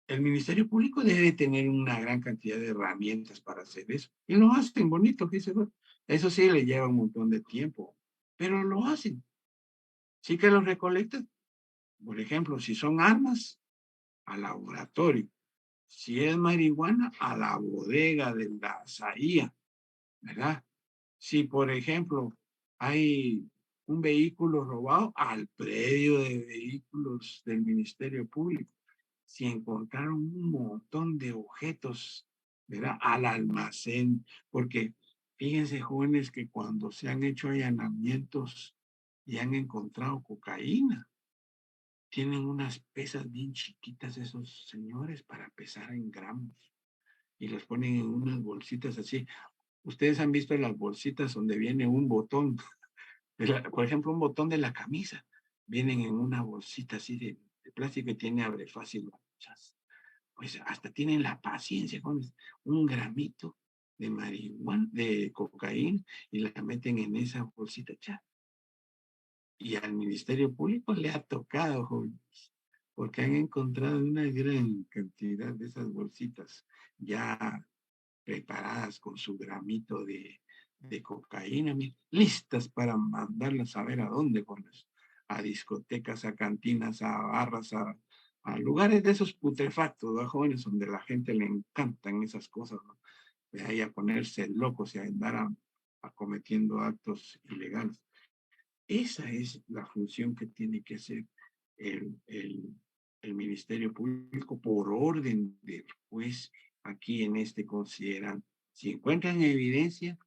el Ministerio Público debe tener una gran cantidad de herramientas para hacer eso. Y lo hacen bonito, dice. Eso sí le lleva un montón de tiempo, pero lo hacen. Sí que los recolectan. Por ejemplo, si son armas, al laboratorio. Si es marihuana, a la bodega de la SAIA, ¿verdad? Si, por ejemplo, hay un vehículo robado, al predio de vehículos del Ministerio Público. Si encontraron un montón de objetos, ¿verdad? Al almacén, porque fíjense, jóvenes, que cuando se han hecho allanamientos y han encontrado cocaína, tienen unas pesas bien chiquitas esos señores para pesar en gramos y los ponen en unas bolsitas así. Ustedes han visto las bolsitas donde viene un botón, por ejemplo, un botón de la camisa, vienen en una bolsita así de plástico y tiene abre fácil. Pues hasta tienen la paciencia con un gramito de marihuana, de cocaína, y la meten en esa bolsita. Y al Ministerio Público le ha tocado, jóvenes, porque han encontrado una gran cantidad de esas bolsitas ya preparadas con su gramito de cocaína, listas para mandarlas a ver a dónde, jóvenes, a discotecas, a cantinas, a barras, a lugares de esos putrefactos, ¿no, jóvenes? Donde a la gente le encantan esas cosas, ¿no? De ahí a ponerse locos y a andar a cometiendo actos ilegales. Esa es la función que tiene que hacer el Ministerio Público por orden del juez. Aquí en este consideran, si encuentran evidencia,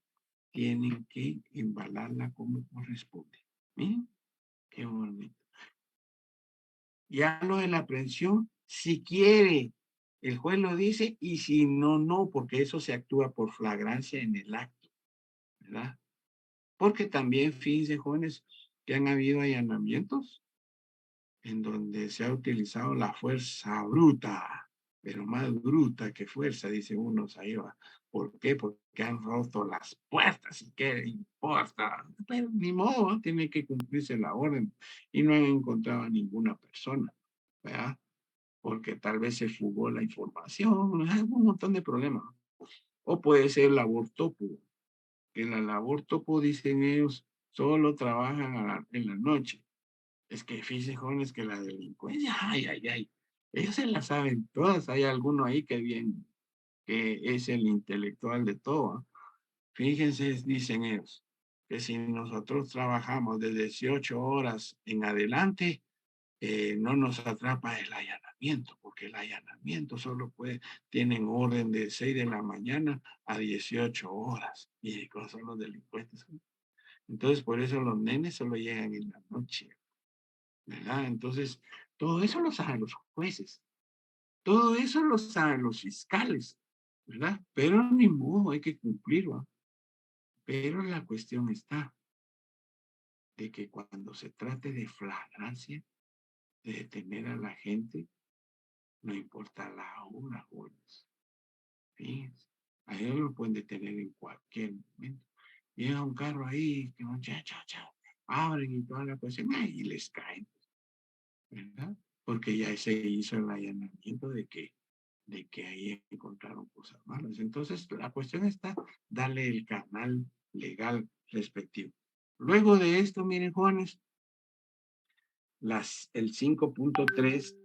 tienen que embalarla como corresponde. Miren, qué bonito. Ya lo de la aprehensión, si quiere, el juez lo dice, y si no, no, porque eso se actúa por flagrancia en el acto, ¿verdad? Porque también, fíjense, jóvenes, que han habido allanamientos en donde se ha utilizado la fuerza bruta, pero más bruta que fuerza, dice unos ahí va. ¿Por qué? Porque han roto las puertas y qué importa. Pero ni modo, tiene que cumplirse la orden y no han encontrado a ninguna persona, ¿verdad? Porque tal vez se fugó la información, hay un montón de problemas. O puede ser labor topo, que en la labor topo, dicen ellos, solo trabajan en la noche. Es que fíjense, jóvenes, que la delincuencia, ay, ay, ay, ellos se la saben todas. Hay alguno ahí que bien, que es el intelectual de todo, ¿eh? Fíjense, dicen ellos, que si nosotros trabajamos de 18 horas en adelante, no nos atrapa el allanamiento, porque el allanamiento solo tienen orden de 6 de la mañana a 18 horas. Y cosas son los delincuentes. Entonces, por eso los nenes solo llegan en la noche, ¿verdad? Entonces, todo eso lo saben los jueces, todo eso lo saben los fiscales, ¿verdad? Pero ni modo, hay que cumplirlo. Pero la cuestión está de que cuando se trate de flagrancia, de detener a la gente, no importa la hora, jóvenes. Fíjense, a ellos lo pueden detener en cualquier momento. Llega un carro ahí, que abren y toda la cuestión, y les caen, ¿verdad? Porque ya se hizo el allanamiento de que ahí encontraron cosas malas. Entonces, la cuestión está darle el canal legal respectivo. Luego de esto, miren, jóvenes, el 5.3,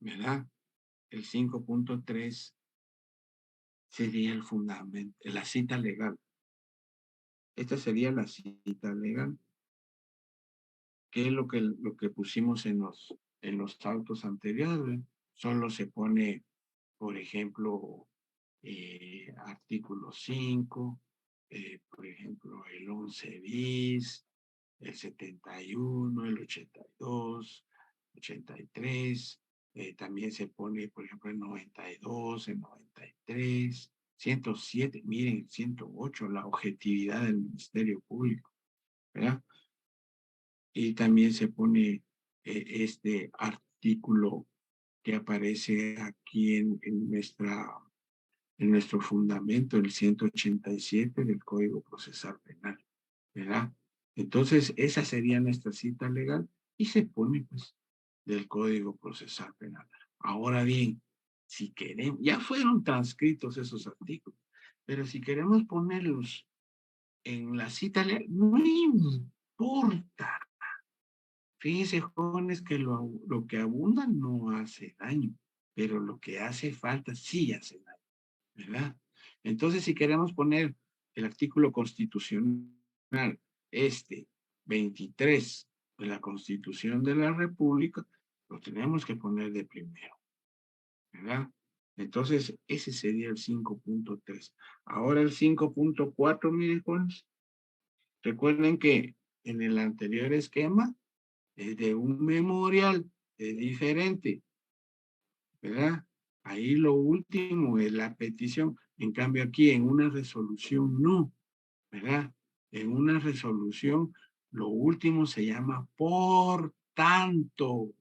¿verdad? El 5.3 sería el fundamento, la cita legal. Esta sería la cita legal, que es lo que pusimos en los autos anteriores. Solo se pone, por ejemplo, artículo 5, por ejemplo, el 11 bis, el 71, el 82, 83, también se pone, por ejemplo, el 92, el 93, 107, miren, 108, la objetividad del Ministerio Público, ¿verdad? Y también se pone este artículo que aparece aquí en nuestro fundamento, el 187 del Código Procesal Penal, ¿verdad? Entonces, esa sería nuestra cita legal y se pone, pues, del Código Procesal Penal. Ahora bien, si queremos, ya fueron transcritos esos artículos, pero si queremos ponerlos en la cita legal, no importa. Fíjense, jóvenes, que lo que abunda no hace daño, pero lo que hace falta sí hace daño, ¿verdad? Entonces, si queremos poner el artículo constitucional, 23 de la Constitución de la República, lo tenemos que poner de primero, ¿verdad? Entonces, ese sería el 5.3. Ahora el 5.4, miren, jóvenes, recuerden que en el anterior esquema, de un memorial es diferente, ¿verdad? Ahí lo último es la petición. En cambio aquí en una resolución no, ¿verdad? En una resolución lo último se llama por tanto,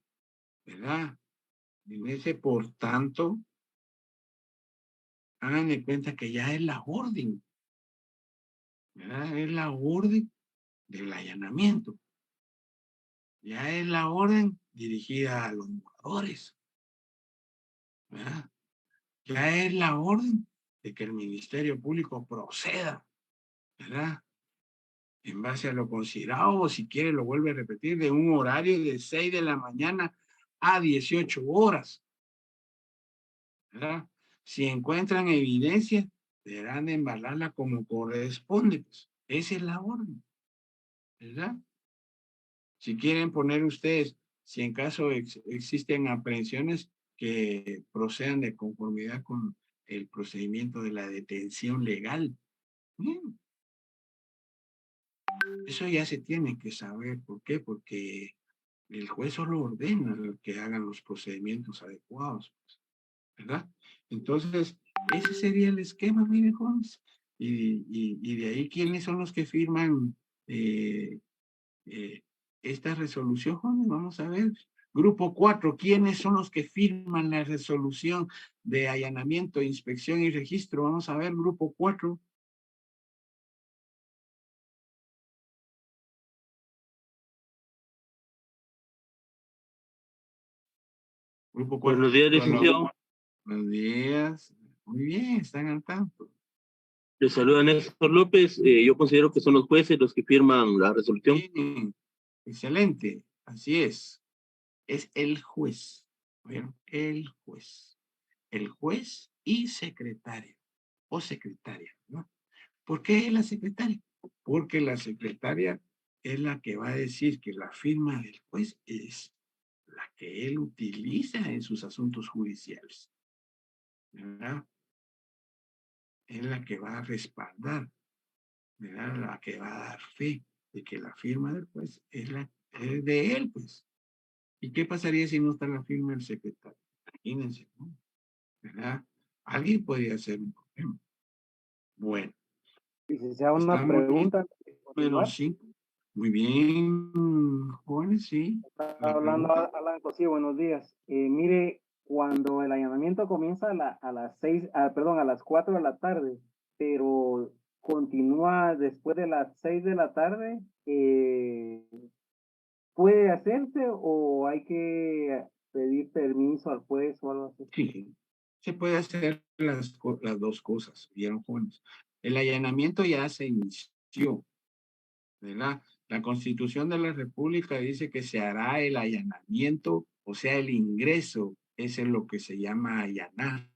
¿verdad? En ese por tanto, hagan de cuenta que ya es la orden, ¿verdad? Es la orden del allanamiento. Ya es la orden dirigida a los moradores, ¿verdad? Ya es la orden de que el Ministerio Público proceda, ¿verdad? En base a lo considerado, o si quiere lo vuelve a repetir, de un horario de 6 de la mañana a 18 horas, ¿verdad? Si encuentran evidencia, deberán de embalarla como corresponde, pues. Esa es la orden, ¿verdad? Si quieren poner ustedes, si en caso existen aprehensiones que procedan de conformidad con el procedimiento de la detención legal, bien. Eso ya se tiene que saber. ¿Por qué? Porque el juez solo ordena que hagan los procedimientos adecuados, ¿verdad? Entonces, ese sería el esquema, miren, jóvenes. Y de ahí, ¿quiénes son los que firman esta resolución, jóvenes? Vamos a ver. Grupo 4, ¿quiénes son los que firman la resolución de allanamiento, inspección y registro? Vamos a ver, grupo 4. Grupo 4. Buenos días, licenciado. Buenos días. Muy bien, están al tanto. Les saluda Néstor López. Yo considero que son los jueces los que firman la resolución. Bien, excelente, así es. Es el juez. ¿Vieron? El juez. El juez y secretario o secretaria, ¿no? ¿Por qué la secretaria? Porque la secretaria es la que va a decir que la firma del juez es la que él utiliza en sus asuntos judiciales, ¿verdad? Es la que va a respaldar, ¿verdad? La que va a dar fe de que la firma del juez es de él, pues. ¿Y qué pasaría si no está la firma del secretario? Imagínense, ¿no? ¿Verdad? Alguien podría hacer un problema. Bueno. Licenciado, una Estamos pregunta. número 5. Muy bien, jóvenes, sí. Está hablando Alan Cosío, buenos días. Mire, cuando el allanamiento comienza a las 6, perdón, a las 4 de la tarde, pero continúa después de las 6 de la tarde, ¿puede hacerse o hay que pedir permiso al juez o algo así? Sí, se puede hacer las dos cosas, ¿vieron, jóvenes? El allanamiento ya se inició, ¿verdad? La Constitución de la República dice que se hará el allanamiento, o sea, el ingreso, eso es lo que se llama allanar,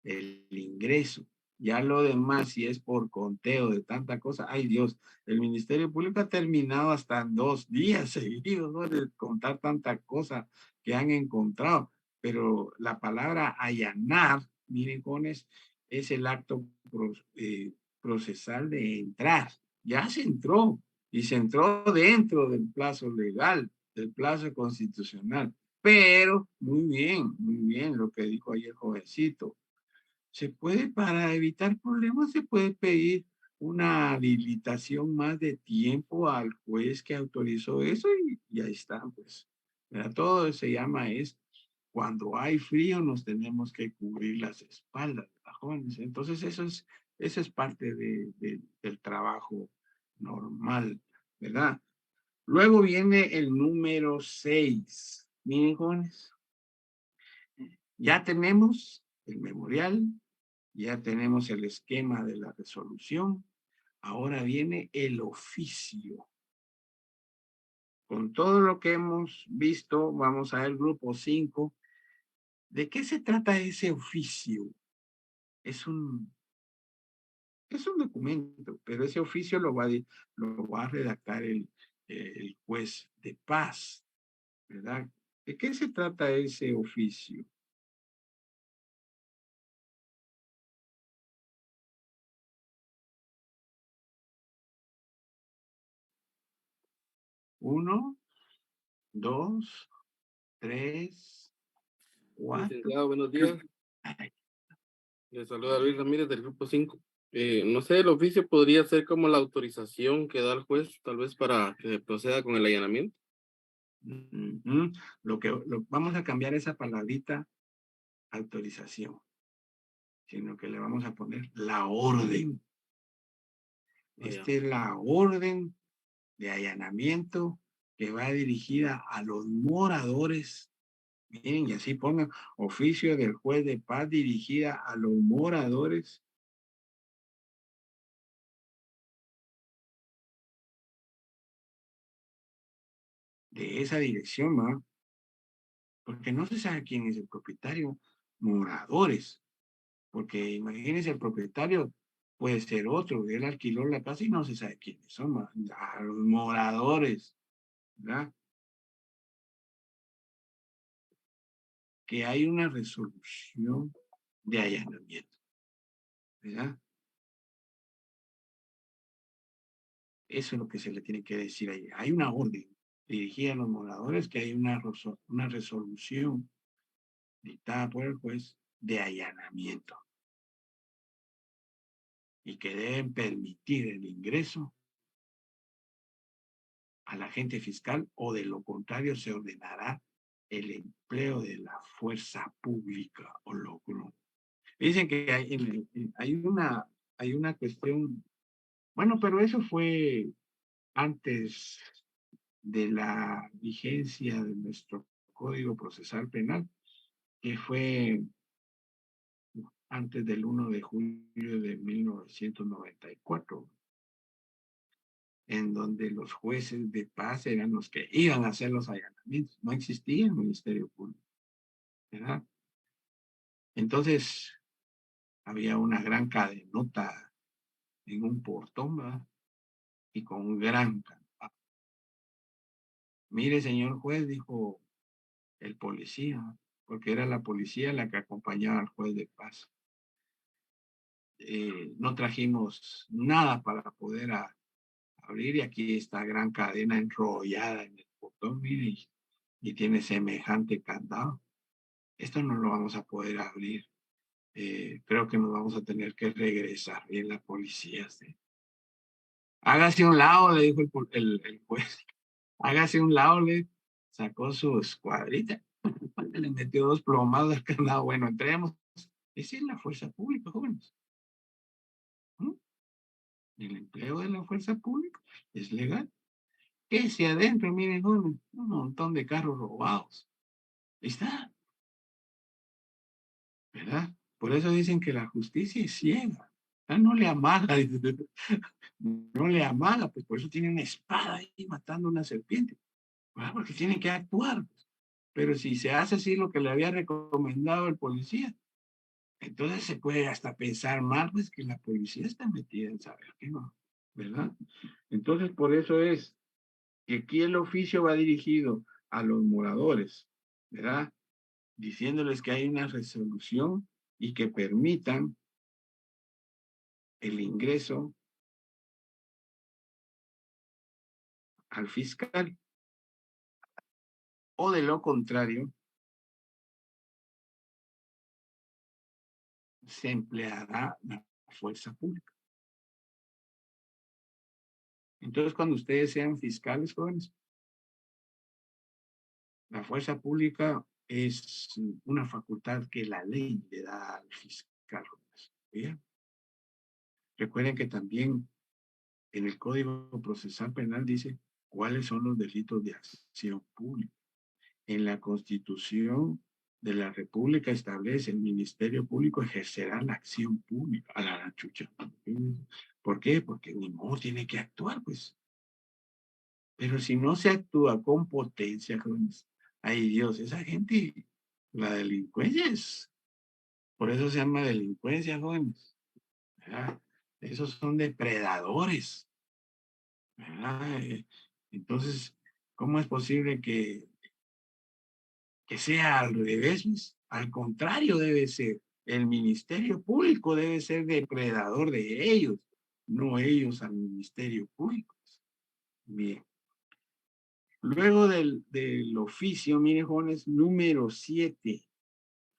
el ingreso. Ya lo demás, si es por conteo de tanta cosa, ay Dios, el Ministerio Público ha terminado hasta en 2 días seguidos, ¿no? De contar tanta cosa que han encontrado. Pero la palabra allanar, miren, jóvenes, es el acto procesal de entrar. Ya se entró y se entró dentro del plazo legal, del plazo constitucional. Pero, muy bien lo que dijo ayer el jovencito. Se puede, para evitar problemas, se puede pedir una habilitación más de tiempo al juez que autorizó eso y ahí está, pues. ¿Verdad? Todo se llama cuando hay frío nos tenemos que cubrir las espaldas, ¿verdad, jóvenes? Entonces eso es parte del trabajo normal, ¿verdad? Luego viene el número 6. Miren, jóvenes, ya tenemos el memorial, ya tenemos el esquema de la resolución. Ahora viene el oficio. Con todo lo que hemos visto, vamos a ver grupo 5. ¿De qué se trata ese oficio? Es un documento, pero ese oficio lo va a redactar el juez de paz, ¿verdad? ¿De qué se trata ese oficio? Uno, dos, tres, cuatro. Licenciado, buenos días. Le saluda Luis Ramírez del grupo 5. No sé, el oficio podría ser como la autorización que da el juez, tal vez para que se proceda con el allanamiento. Ujú. Vamos a cambiar esa palabrita autorización, sino que le vamos a poner la orden. Esta es la orden de allanamiento que va dirigida a los moradores. Miren, y así pongan oficio del juez de paz dirigida a los moradores de esa dirección, ¿no? Porque no se sabe quién es el propietario. Moradores. Porque imagínense, el propietario puede ser otro, él alquiló la casa y no se sabe quiénes son, ¿no? A los moradores, ¿verdad? Que hay una resolución de allanamiento, ¿verdad? Eso es lo que se le tiene que decir ahí. Hay una orden dirigida a los moradores, que hay una resolución dictada por el juez de allanamiento y que deben permitir el ingreso al agente fiscal, o de lo contrario se ordenará el empleo de la fuerza pública o logro. Dicen que hay una cuestión, bueno, pero eso fue antes de la vigencia de nuestro Código Procesal Penal, que fue antes del 1 de julio de 1994, en donde los jueces de paz eran los que iban a hacer los allanamientos. No existía el Ministerio Público, ¿verdad? Entonces, había una gran cadenota en un portón, ¿verdad? Y con un gran candado. Mire, señor juez, dijo el policía, porque era la policía la que acompañaba al juez de paz. No trajimos nada para poder abrir, y aquí está gran cadena enrollada en el portón, mire, y tiene semejante candado. Esto no lo vamos a poder abrir. Creo que nos vamos a tener que regresar. Y la policía, ¿sí? Hágase un lado, le dijo el juez. Hágase un lado, le sacó su escuadrita, le metió 2 plomados al candado. Bueno, entremos. Esa es la fuerza pública, jóvenes. El empleo de la fuerza pública es legal. ¿Qué si adentro, miren, jóvenes? Un montón de carros robados. Ahí está. ¿Verdad? Por eso dicen que la justicia es ciega. No le amaga. No le amaga, pues por eso tiene una espada ahí matando una serpiente. ¿Verdad? Porque tienen que actuar. Pero si se hace así lo que le había recomendado el policía, entonces se puede hasta pensar mal, pues que la policía está metida en saber que no, ¿verdad? Entonces por eso es que aquí el oficio va dirigido a los moradores, ¿verdad? Diciéndoles que hay una resolución y que permitan el ingreso al fiscal, o de lo contrario se empleará la fuerza pública. Entonces, cuando ustedes sean fiscales, jóvenes, la fuerza pública es una facultad que la ley le da al fiscal. ¿Bien? Recuerden que también en el Código Procesal Penal dice cuáles son los delitos de acción pública. En la Constitución de la República establece el Ministerio Público ejercerá la acción pública a la chucha. ¿Por qué? Porque ni modo tiene que actuar, pues. Pero si no se actúa con potencia, jóvenes, ay Dios, esa gente, la delincuencia es, por eso se llama delincuencia, jóvenes. ¿Verdad? Esos son depredadores. ¿Verdad? Entonces, ¿cómo es posible que sea al revés? Pues? Al contrario debe ser. El Ministerio Público debe ser depredador de ellos, no ellos al Ministerio Público. Bien. Luego del oficio, mire, jóvenes, número 7.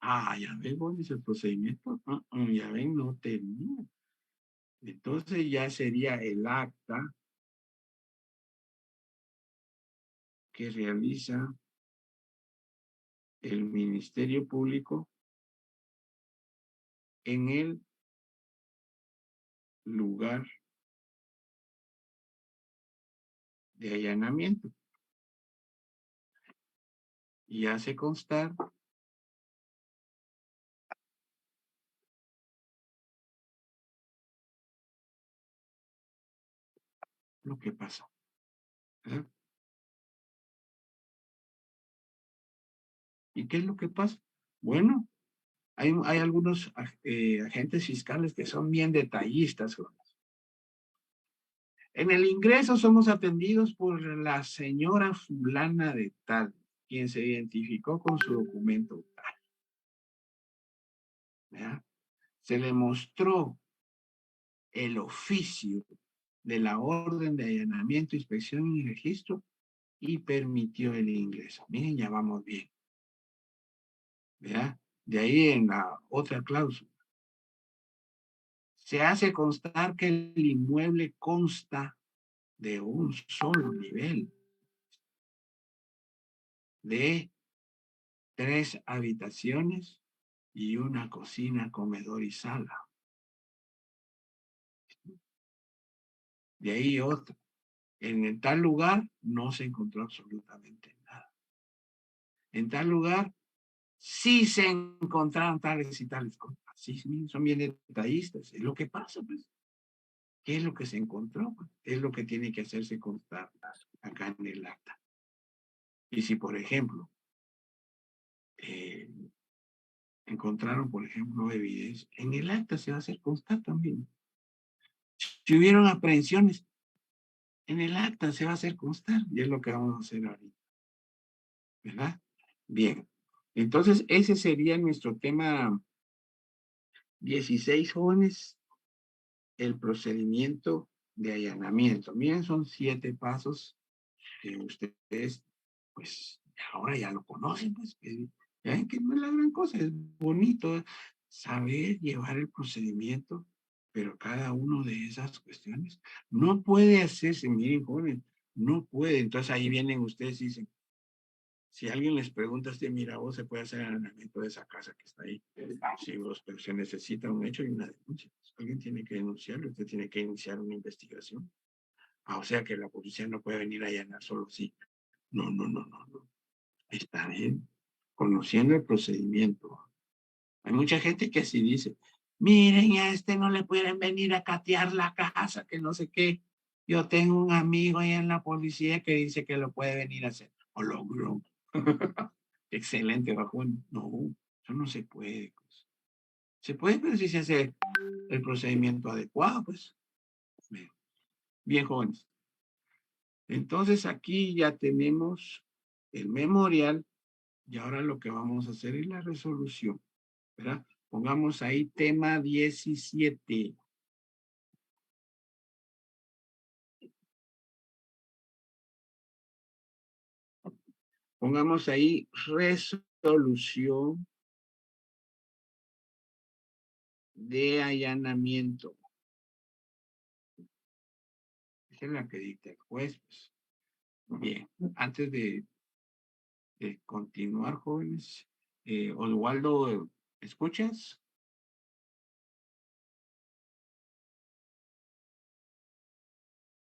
Ah, ya ven, jóvenes, el procedimiento, ya ven, no termina. Entonces ya sería el acta que realiza el Ministerio Público en el lugar de allanamiento. Y hace constar lo que pasa. ¿Verdad? ¿Y qué es lo que pasa? Bueno, hay algunos agentes fiscales que son bien detallistas. En el ingreso somos atendidos por la señora fulana de tal, quien se identificó con su documento tal. ¿Verdad? Se le mostró el oficio de la orden de allanamiento, inspección y registro y permitió el ingreso. Miren, ya vamos bien. ¿Verdad? De ahí en la otra cláusula. Se hace constar que el inmueble consta de un solo nivel, de 3 habitaciones y una cocina, comedor y sala. De ahí otro. En tal lugar no se encontró absolutamente nada. En tal lugar sí se encontraron tales y tales cosas. Sí, son bien detallistas. Es lo que pasa, pues. ¿Qué es lo que se encontró? Es lo que tiene que hacerse constar acá en el acta. Y si, por ejemplo, encontraron, por ejemplo, evidencia, en el acta se va a hacer constar también. Si hubieron aprehensiones, en el acta se va a hacer constar, y es lo que vamos a hacer ahorita. ¿Verdad? Bien. Entonces, ese sería nuestro tema 16, jóvenes, el procedimiento de allanamiento. Miren, son 7 pasos que ustedes, pues, ahora ya lo conocen, pues, que, ya ven que no es la gran cosa, es bonito saber llevar el procedimiento, pero cada uno de esas cuestiones no puede hacerse, miren, jóvenes, no puede. Entonces ahí vienen ustedes y dicen, si alguien les pregunta, mira, vos se puede hacer el allanamiento de esa casa que está ahí. Sí, vos, pero se necesita un hecho y una denuncia. Alguien tiene que denunciarlo, usted tiene que iniciar una investigación. Ah, o sea que la policía no puede venir a allanar solo sí. No. Está bien, conociendo el procedimiento. Hay mucha gente que así dice, miren, a este no le pueden venir a catear la casa, que no sé qué. Yo tengo un amigo ahí en la policía que dice que lo puede venir a hacer. O logró. Excelente, bajón. No, eso no se puede. Pues. Se puede, pero si se hace el procedimiento adecuado, pues. Bien, jóvenes. Entonces aquí ya tenemos el memorial y ahora lo que vamos a hacer es la resolución, ¿verdad? Pongamos ahí tema 17. Pongamos ahí resolución de allanamiento. Esa es la que dicta el juez. Pues. Bien, antes de continuar, jóvenes. Oswaldo, ¿escuchas?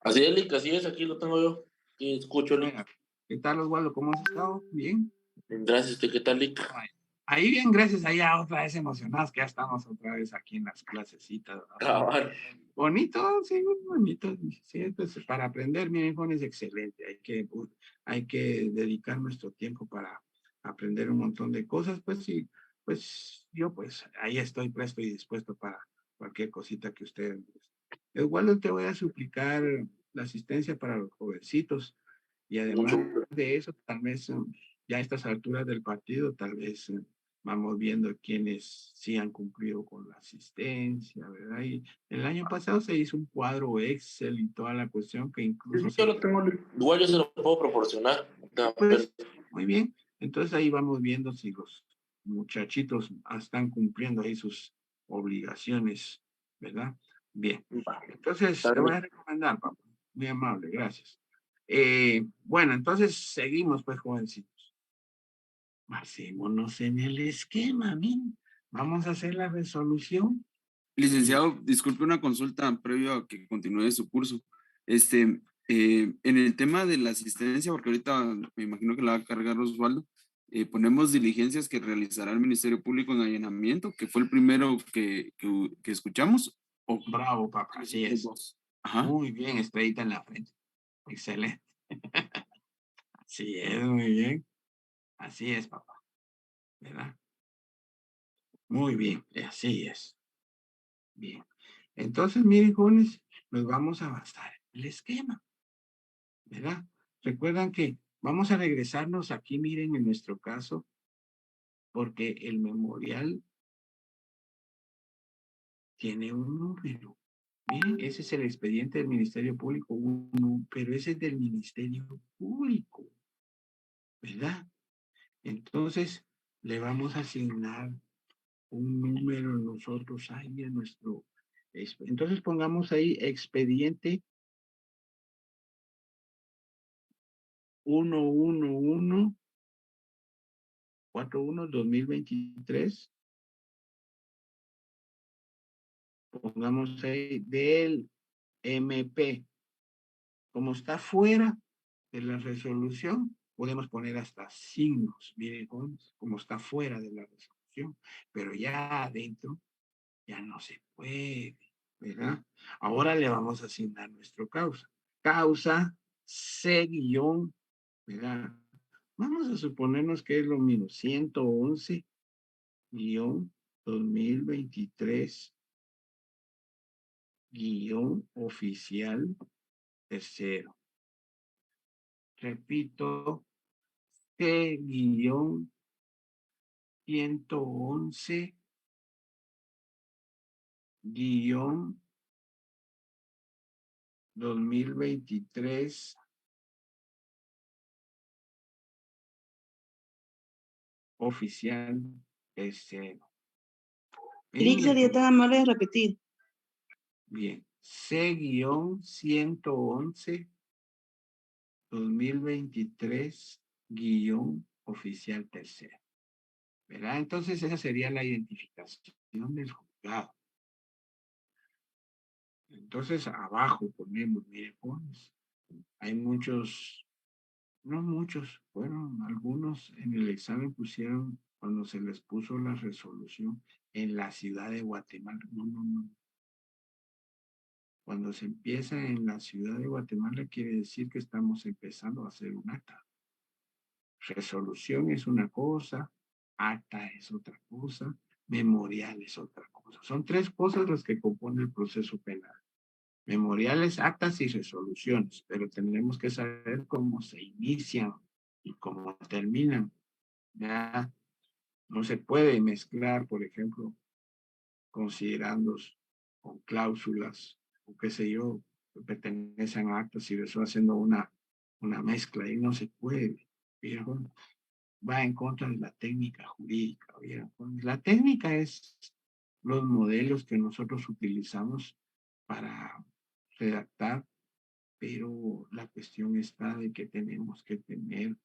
Así es, Lick, así es, aquí lo tengo yo. Sí, escucho, Lick. Venga, ¿qué tal, Oswaldo? ¿Cómo has estado? ¿Bien? Gracias, ¿usted qué tal, Lick? Ahí bien, gracias. Allá otra vez emocionados que ya estamos otra vez aquí en las clasecitas, ¿verdad? Cabal. Bonito, sí, bonito. Sí, pues, para aprender, miren, Juan, es excelente. Hay que dedicar nuestro tiempo para aprender un montón de cosas, pues sí, pues yo pues ahí estoy presto y dispuesto para cualquier cosita que ustedes. Igual te voy a suplicar la asistencia para los jovencitos y además de eso, tal vez ya a estas alturas del partido, tal vez vamos viendo quiénes sí han cumplido con la asistencia, ¿verdad? Y el año pasado se hizo un cuadro Excel y toda la cuestión que incluso... Yo lo tengo, Lick. Igual yo se lo puedo proporcionar. Pues, muy bien. Entonces ahí vamos viendo si los muchachitos están cumpliendo ahí sus obligaciones, ¿verdad? Bien. Entonces, te voy a recomendar, papá. Muy amable, gracias. Bueno, entonces seguimos, pues, jovencitos. Basémonos en el esquema, min. Vamos a hacer la resolución. Licenciado, disculpe una consulta previo a que continúe su curso. En el tema de la asistencia, porque ahorita me imagino que la va a cargar Osvaldo, ponemos diligencias que realizará el Ministerio Público en allanamiento, que fue el primero que escuchamos. ¿O bravo, papá, así es. Ajá. Muy bien, estrellita en la frente. Excelente. Así es, muy bien. Así es, papá. ¿Verdad? Muy bien, así es. Bien. Entonces, miren, jóvenes, nos vamos a basar en el esquema. ¿Verdad? Recuerdan que vamos a regresarnos aquí, miren, en nuestro caso, porque el memorial tiene un número. Miren, ese es el expediente del Ministerio Público, pero ese es del Ministerio Público, ¿verdad? Entonces, le vamos a asignar un número nosotros ahí en nuestro... Entonces, pongamos ahí expediente 11141-2023. Pongamos ahí del MP. Como está fuera de la resolución, podemos poner hasta signos, miren, como está fuera de la resolución, pero ya adentro ya no se puede, ¿verdad? Ahora le vamos a asignar nuestro causa. Causa C-, ¿verdad? Vamos a suponernos que es lo mismo, 111-2023 oficial tercero. Repito, C-111 2023 oficial tercero. Lick, sería tan amable de repetir. Bien, C-111 2023 oficial tercero. ¿Verdad? Entonces esa sería la identificación del juzgado. Entonces abajo ponemos, miren, hay muchos, no muchos, bueno, algunos en el examen pusieron cuando se les puso la resolución en la ciudad de Guatemala. No. Cuando se empieza en la ciudad de Guatemala quiere decir que estamos empezando a hacer un acta. Resolución es una cosa, acta es otra cosa, memorial es otra cosa. Son tres cosas las que componen el proceso penal. Memoriales, actas y resoluciones, pero tenemos que saber cómo se inician y cómo terminan. ¿Ya? No se puede mezclar, por ejemplo, considerandos con cláusulas o qué sé yo, que pertenecen a actas y eso haciendo una mezcla y no se puede. ¿Vieron? Va en contra de la técnica jurídica. ¿Vieron? La técnica es los modelos que nosotros utilizamos para redactar, pero la cuestión está de que tenemos que tener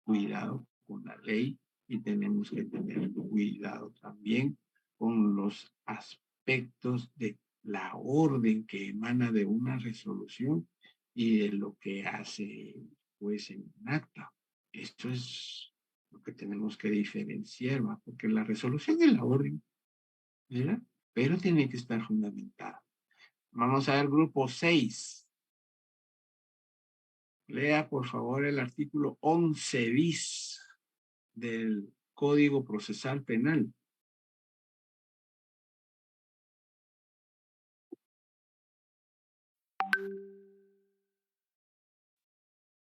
cuidado con la ley y tenemos que tener cuidado también con los aspectos de la orden que emana de una resolución y de lo que hace el juez en un acta. Esto es lo que tenemos que diferenciar, ¿va? Porque la resolución es la orden, ¿verdad? Pero tiene que estar fundamentada. Vamos a ver grupo 6. Lea, por favor, el artículo 11 bis del Código Procesal Penal.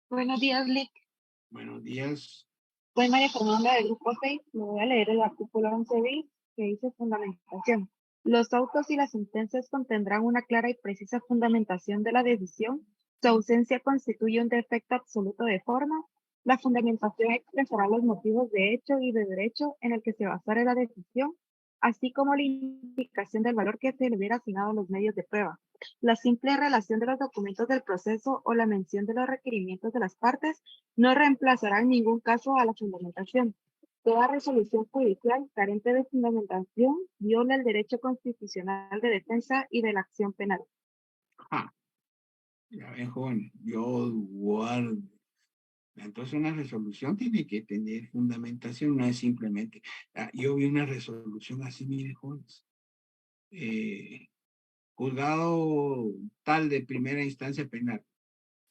Buenos días, Lick. Buenos días. Soy María Fernanda del Grupo 6. Me voy a leer el artículo 11 bis que dice fundamentación. Los autos y las sentencias contendrán una clara y precisa fundamentación de la decisión. Su ausencia constituye un defecto absoluto de forma. La fundamentación expresará los motivos de hecho y de derecho en el que se basara la decisión, así como la indicación del valor que se le hubiera asignado a los medios de prueba. La simple relación de los documentos del proceso o la mención de los requerimientos de las partes no reemplazará en ningún caso a la fundamentación. Toda resolución judicial carente de fundamentación viola el derecho constitucional de defensa y de la acción penal. Ajá. Ya ven, joven, yo guardo. Entonces una resolución tiene que tener fundamentación, no es simplemente. Yo vi una resolución así, mire, jóvenes. Juzgado tal de primera instancia penal.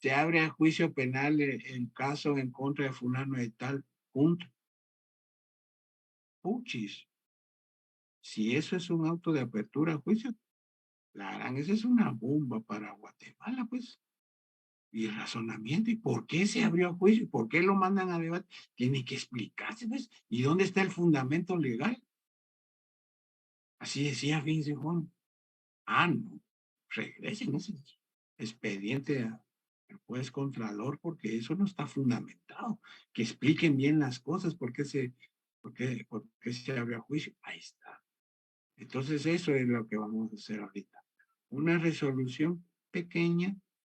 Se abre a juicio penal el caso en contra de fulano de tal, punto. Puchis. Si eso es un auto de apertura a juicio, la gran, esa es una bomba para Guatemala, pues. Y razonamiento, ¿y por qué se abrió a juicio? ¿Y por qué lo mandan a debate? Tiene que explicarse, pues. ¿Y dónde está el fundamento legal? Así decía Vince Juan. No. Regresen ese expediente al juez contralor porque eso no está fundamentado. Que expliquen bien las cosas, por qué se abrió a juicio. Ahí está. Entonces eso es lo que vamos a hacer ahorita. Una resolución pequeña,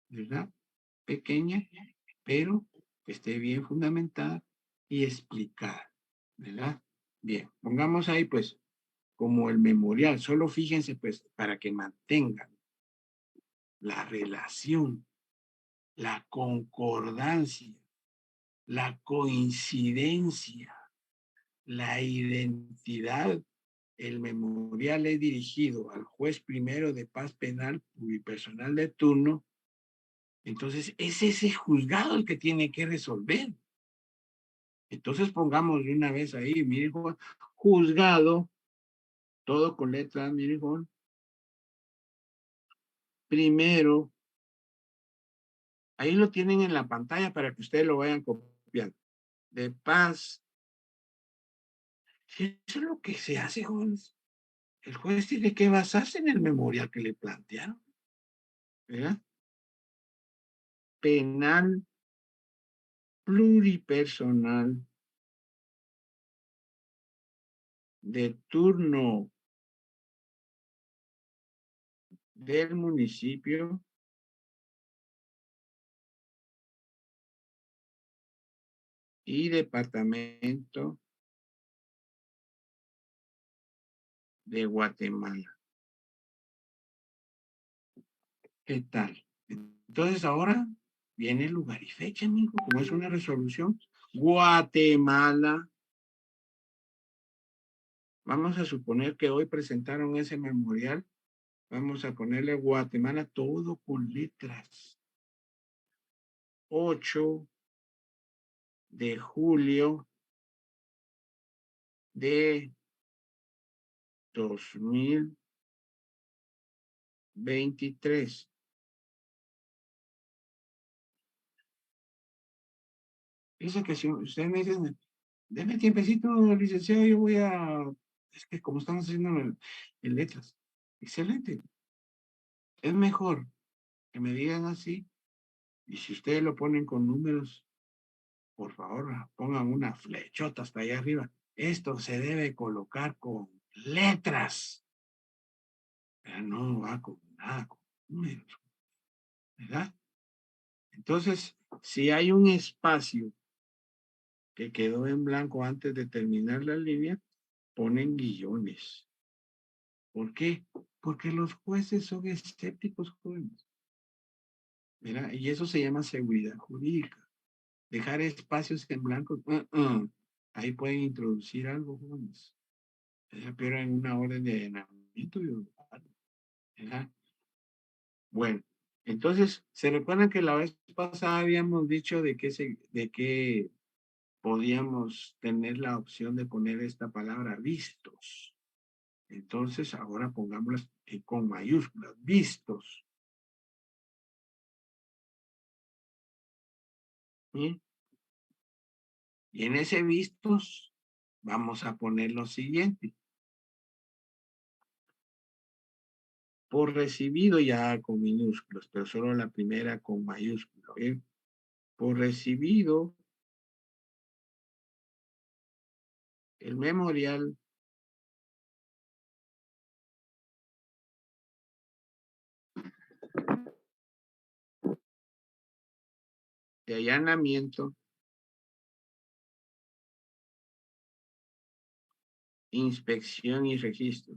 ¿verdad? Pequeña, pero que esté bien fundamentada y explicada, ¿verdad? Bien, pongamos ahí pues como el memorial, solo fíjense pues para que mantengan la relación, la concordancia, la coincidencia, la identidad. El memorial es dirigido al juez primero de paz penal pluripersonal de turno. Entonces, es ese juzgado el que tiene que resolver. Entonces, pongamos de una vez ahí, mire, juzgado, todo con letras, mire, primero. Ahí lo tienen en la pantalla para que ustedes lo vayan copiando. De paz. Eso es lo que se hace, jóvenes. El juez tiene que basarse en el memorial que le plantearon. ¿Verdad? Penal pluripersonal de turno del municipio y departamento de Guatemala. ¿Qué tal? Entonces ahora viene el lugar y fecha, amigo, como es una resolución. Guatemala. Vamos a suponer que hoy presentaron ese memorial. Vamos a ponerle Guatemala todo con letras. 8 de julio de 2023. Dice que si ustedes me dicen, denme tiempecito, licenciado, yo voy a... Es que como estamos haciendo en letras. Excelente. Es mejor que me digan así. Y si ustedes lo ponen con números, por favor, pongan una flechota hasta allá arriba. Esto se debe colocar con letras. Pero no va con nada, con números. ¿Verdad? Entonces, si hay un espacio que quedó en blanco antes de terminar la línea, ponen guiones. ¿Por qué? Porque los jueces son escépticos, jóvenes. Mira, y eso se llama seguridad jurídica. Dejar espacios en blanco, ahí pueden introducir algo, jóvenes. Pero en una orden de allanamiento. ¿Verdad? Bueno, entonces, ¿se recuerdan que la vez pasada habíamos dicho de que podíamos tener la opción de poner esta palabra vistos? Entonces, ahora pongámoslas con mayúsculas, vistos. ¿Sí? Y en ese vistos vamos a poner lo siguiente. Por recibido ya con minúsculos, pero solo la primera con mayúsculas. ¿Bien? Por recibido, el memorial de allanamiento, inspección y registro.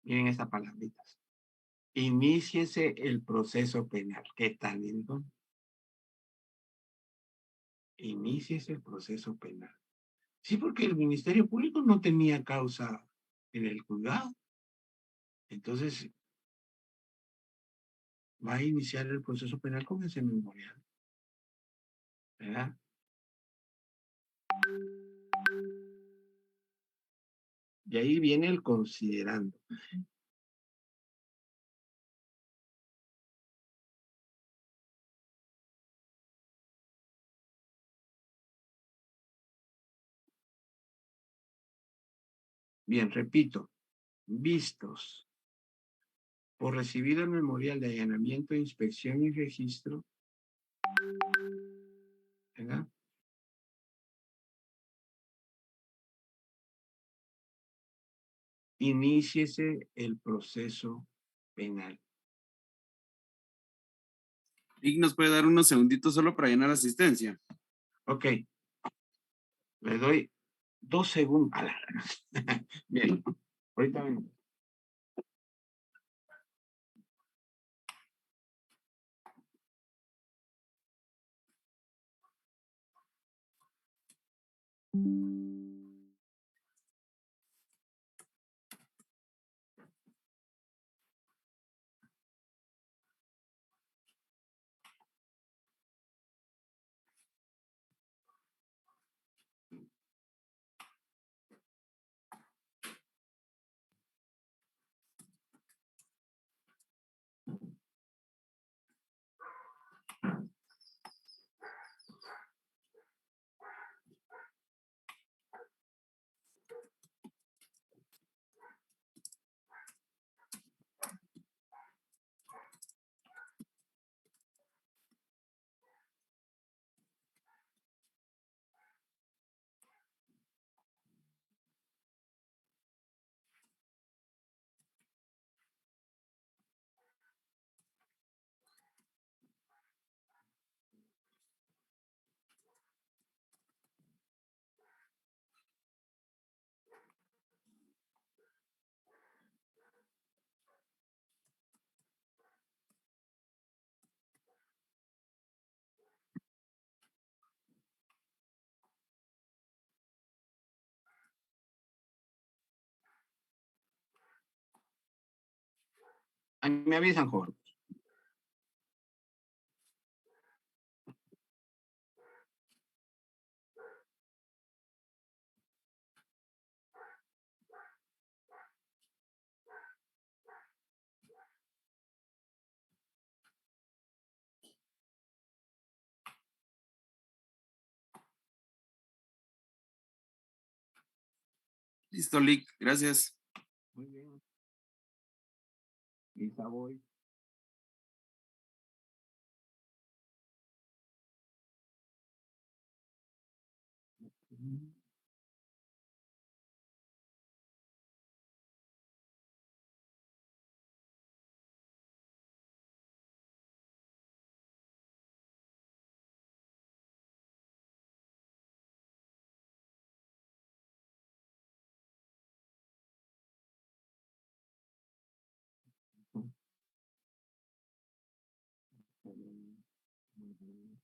Miren estas palabritas. Iníciese el proceso penal. ¿Qué tal, entonces? Iníciese el proceso penal. Sí, porque el Ministerio Público no tenía causa en el juzgado. Entonces, va a iniciar el proceso penal con ese memorial. ¿Verdad? Y ahí viene el considerando. Bien, repito. Vistos. Por recibir el memorial de allanamiento, inspección y registro. ¿Verdad? Iníciese el proceso penal. ¿Y nos puede dar unos segunditos solo para llenar asistencia? Ok. Le doy 2 segundos. Bien. Ahorita vengo. A mí me avisan, joven. Listo, Lick. Gracias. Muy bien. Lisa, voy. Muy bien.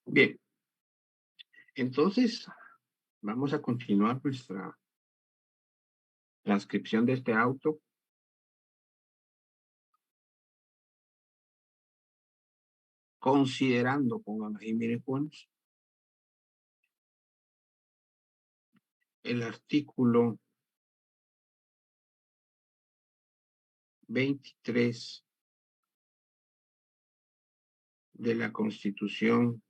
Bien. Entonces, vamos a continuar nuestra transcripción de este auto. Considerando, pongan ahí, miren, Juanes, el artículo 23 de la Constitución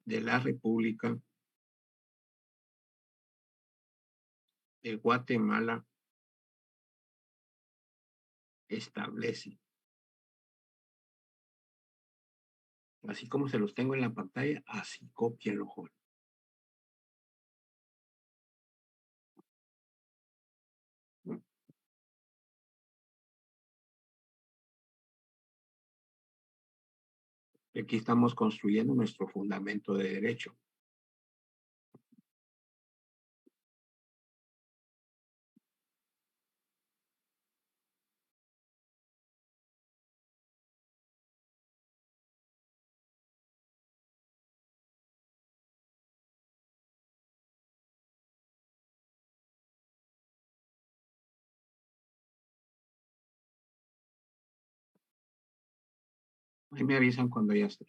de la República de Guatemala establece, así como se los tengo en la pantalla, así cópienlo, joven. Aquí estamos construyendo nuestro fundamento de derecho. Ahí me avisan cuando ya esté.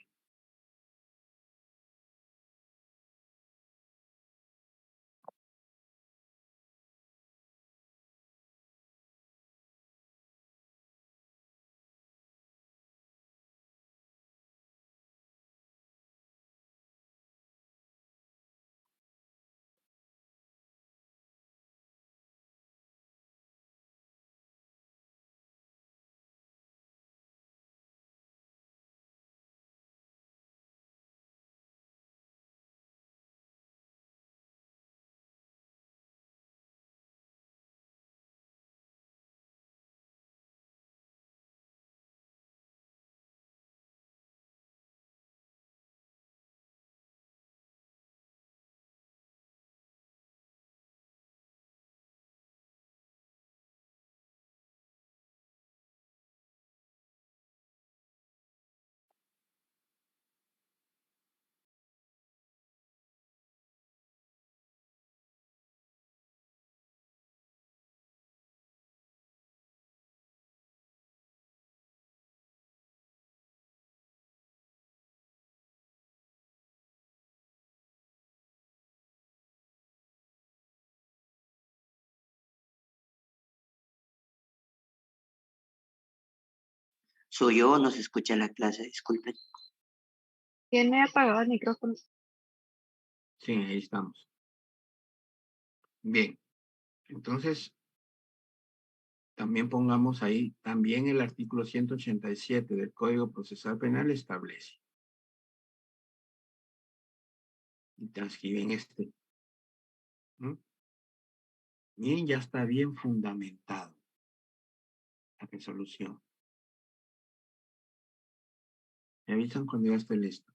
Soy yo, no se escucha la clase, disculpen. Tiene apagado el micrófono. Sí, ahí estamos. Bien. Entonces, también pongamos ahí, también el artículo 187 del Código Procesal Penal establece. Y transcriben este. ¿Mm? Bien, ya está bien fundamentado la resolución. Me avisan cuando ya esté listo.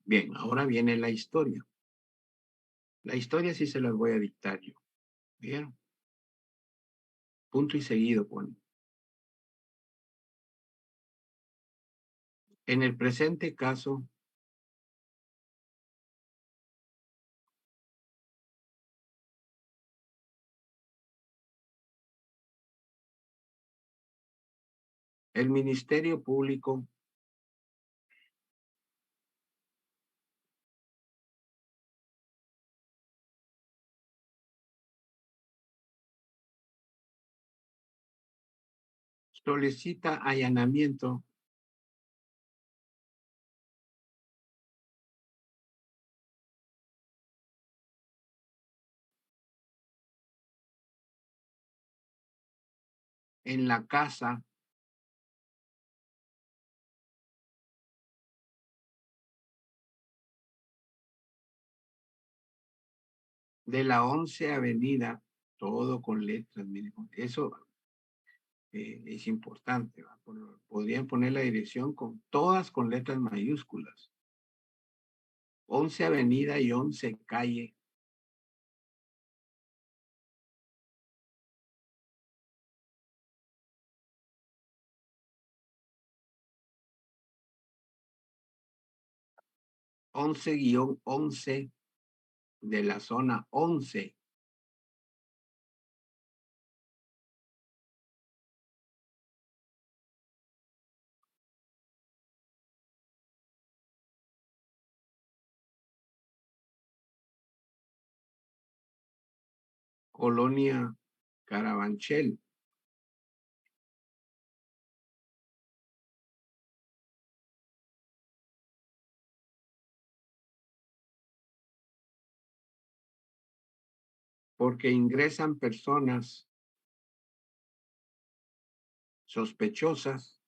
Bien, ahora viene la historia. La historia sí se las voy a dictar yo. ¿Vieron? Punto y seguido pone. En el presente caso, El Ministerio Público solicita allanamiento en la casa de la 11 Avenida, todo con letras, miren, eso es importante, ¿va? Podrían poner la dirección con todas con letras mayúsculas. 11 Avenida y 11 Calle. -11 de la zona 11. Colonia Carabanchel. Porque ingresan personas sospechosas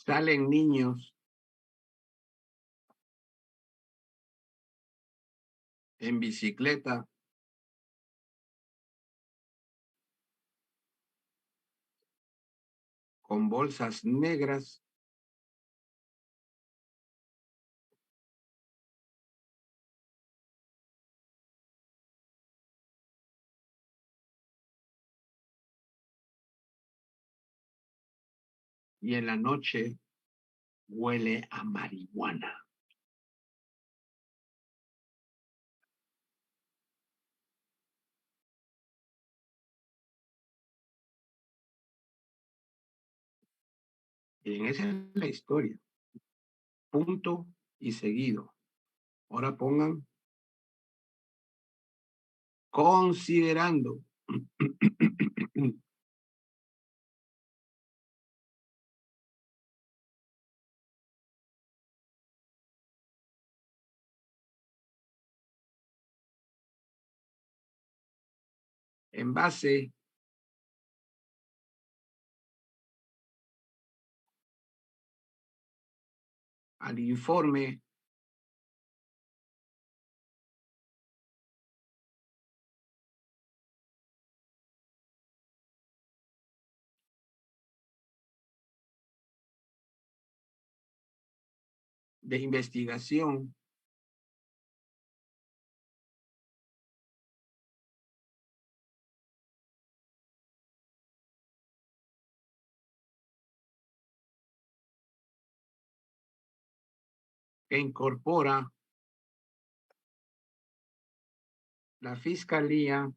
salen niños en bicicleta con bolsas negras y en la noche huele a marihuana. Bien, esa es la historia. Punto y seguido. Ahora pongan considerando. En base al informe de investigación que incorpora la Fiscalía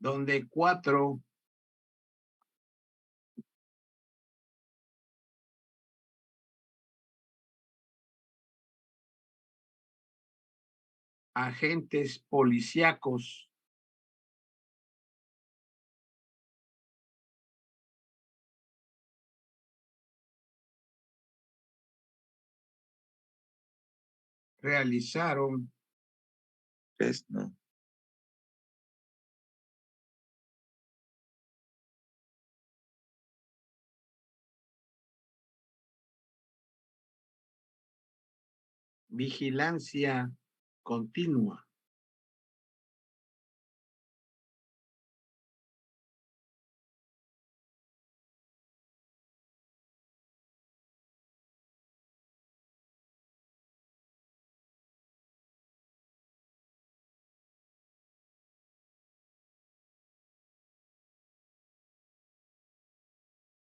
donde 4 agentes policíacos realizaron no. vigilancia continua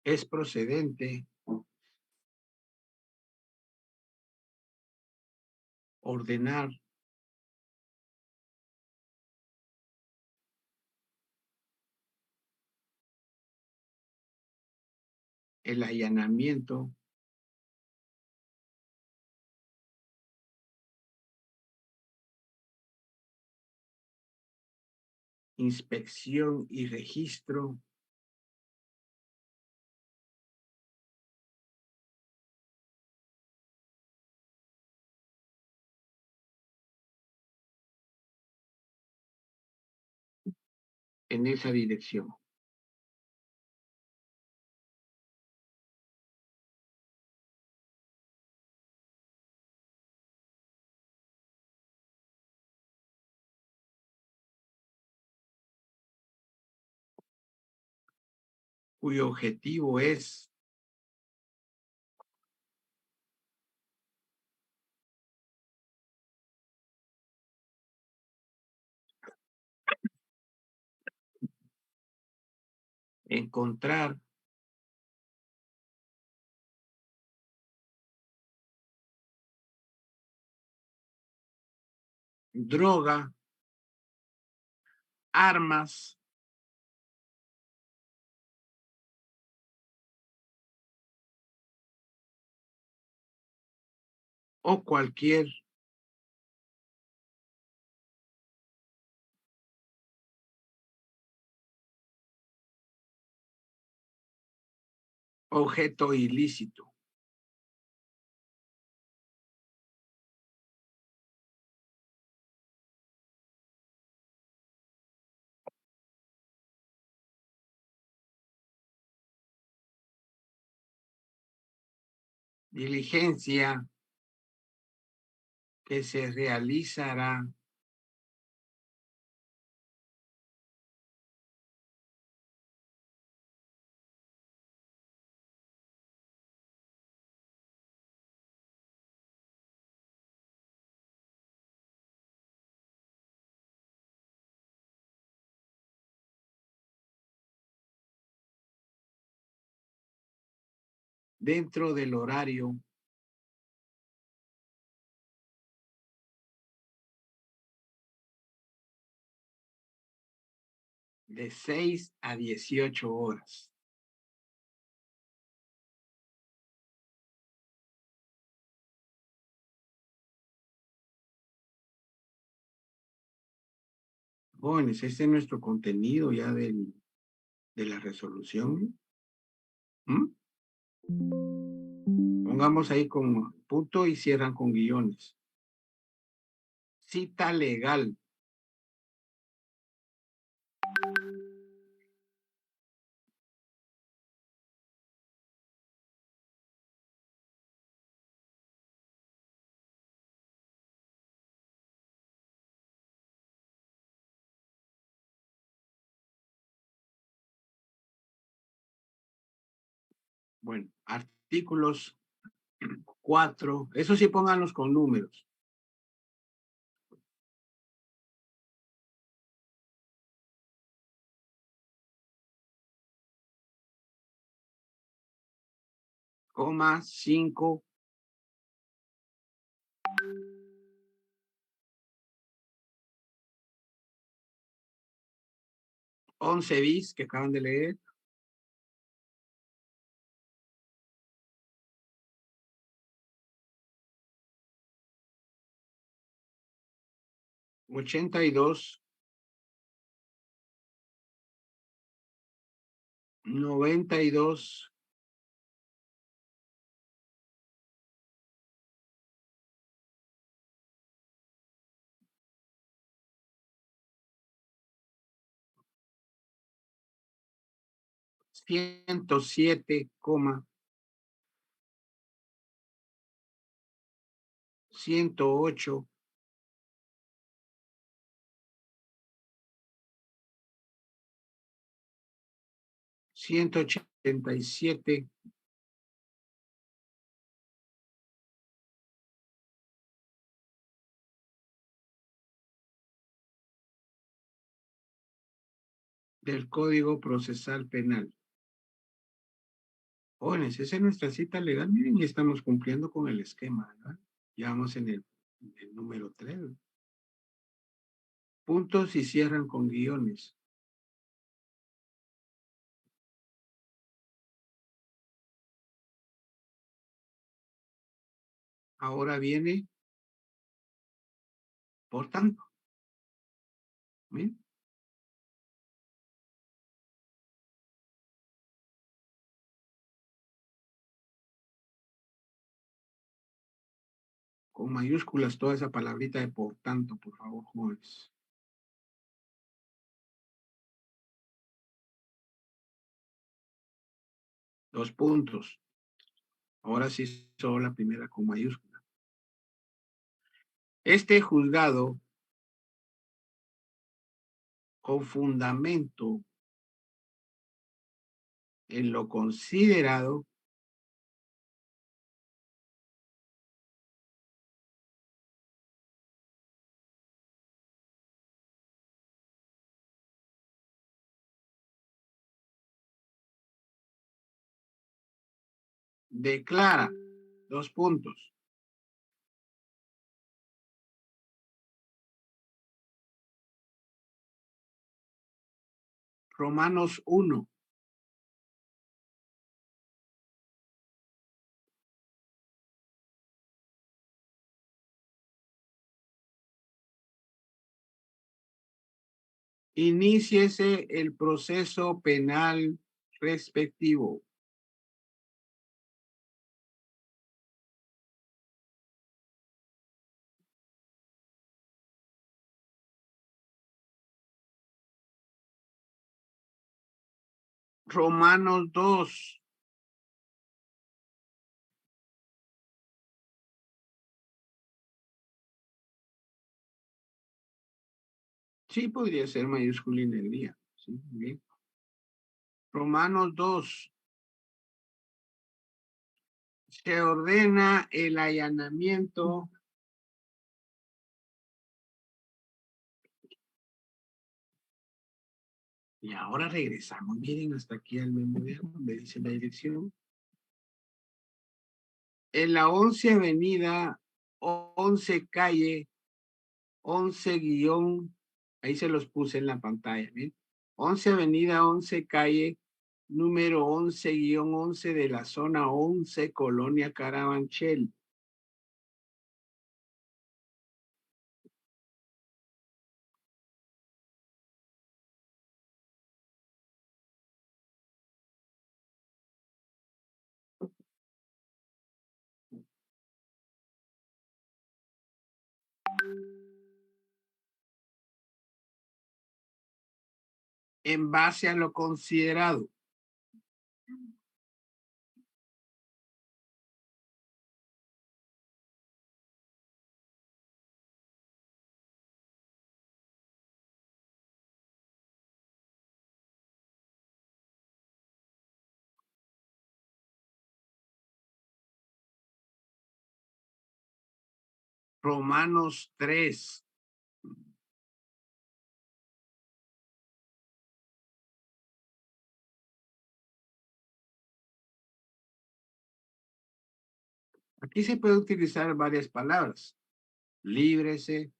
es procedente ordenar el allanamiento inspección y registro en esa dirección. Cuyo objetivo es encontrar droga, armas, o cualquier objeto ilícito. Diligencia que se realizará dentro del horario de 6 a 18 horas. Jóvenes, este es nuestro contenido ya de la resolución. Pongamos ahí con punto y cierran con guiones. Cita legal. Bueno, artículos 4, eso sí pónganlos con números. Coma 5. Bis que acaban de leer. Ochenta y dos, 92, 107, 108, 187, del Código Procesal Penal. Jóvenes, esa es nuestra cita legal. Miren, y estamos cumpliendo con el esquema, ¿verdad? Ya vamos en el número 3. Puntos y cierran con guiones. Ahora viene, por tanto. ¿Bien? Con mayúsculas toda esa palabrita de por tanto, por favor, jóvenes. Dos puntos. Ahora sí solo la primera con mayúscula. Este juzgado con fundamento en lo considerado declara, dos puntos, Romanos 1, iníciese el proceso penal respectivo. Romanos 2, sí podría ser mayúscula en el día. Sí, bien. Romanos 2. Se ordena el allanamiento y ahora regresamos. Miren hasta aquí al memorial donde dice la dirección. En la 11 avenida, 11 calle, 11 guión, ahí se los puse en la pantalla, ¿bien? 11 avenida, 11 calle, número 11-11 de la zona 11, Colonia Carabanchel. En base a lo considerado. Romanos 3. Aquí se puede utilizar varias palabras. Líbrese,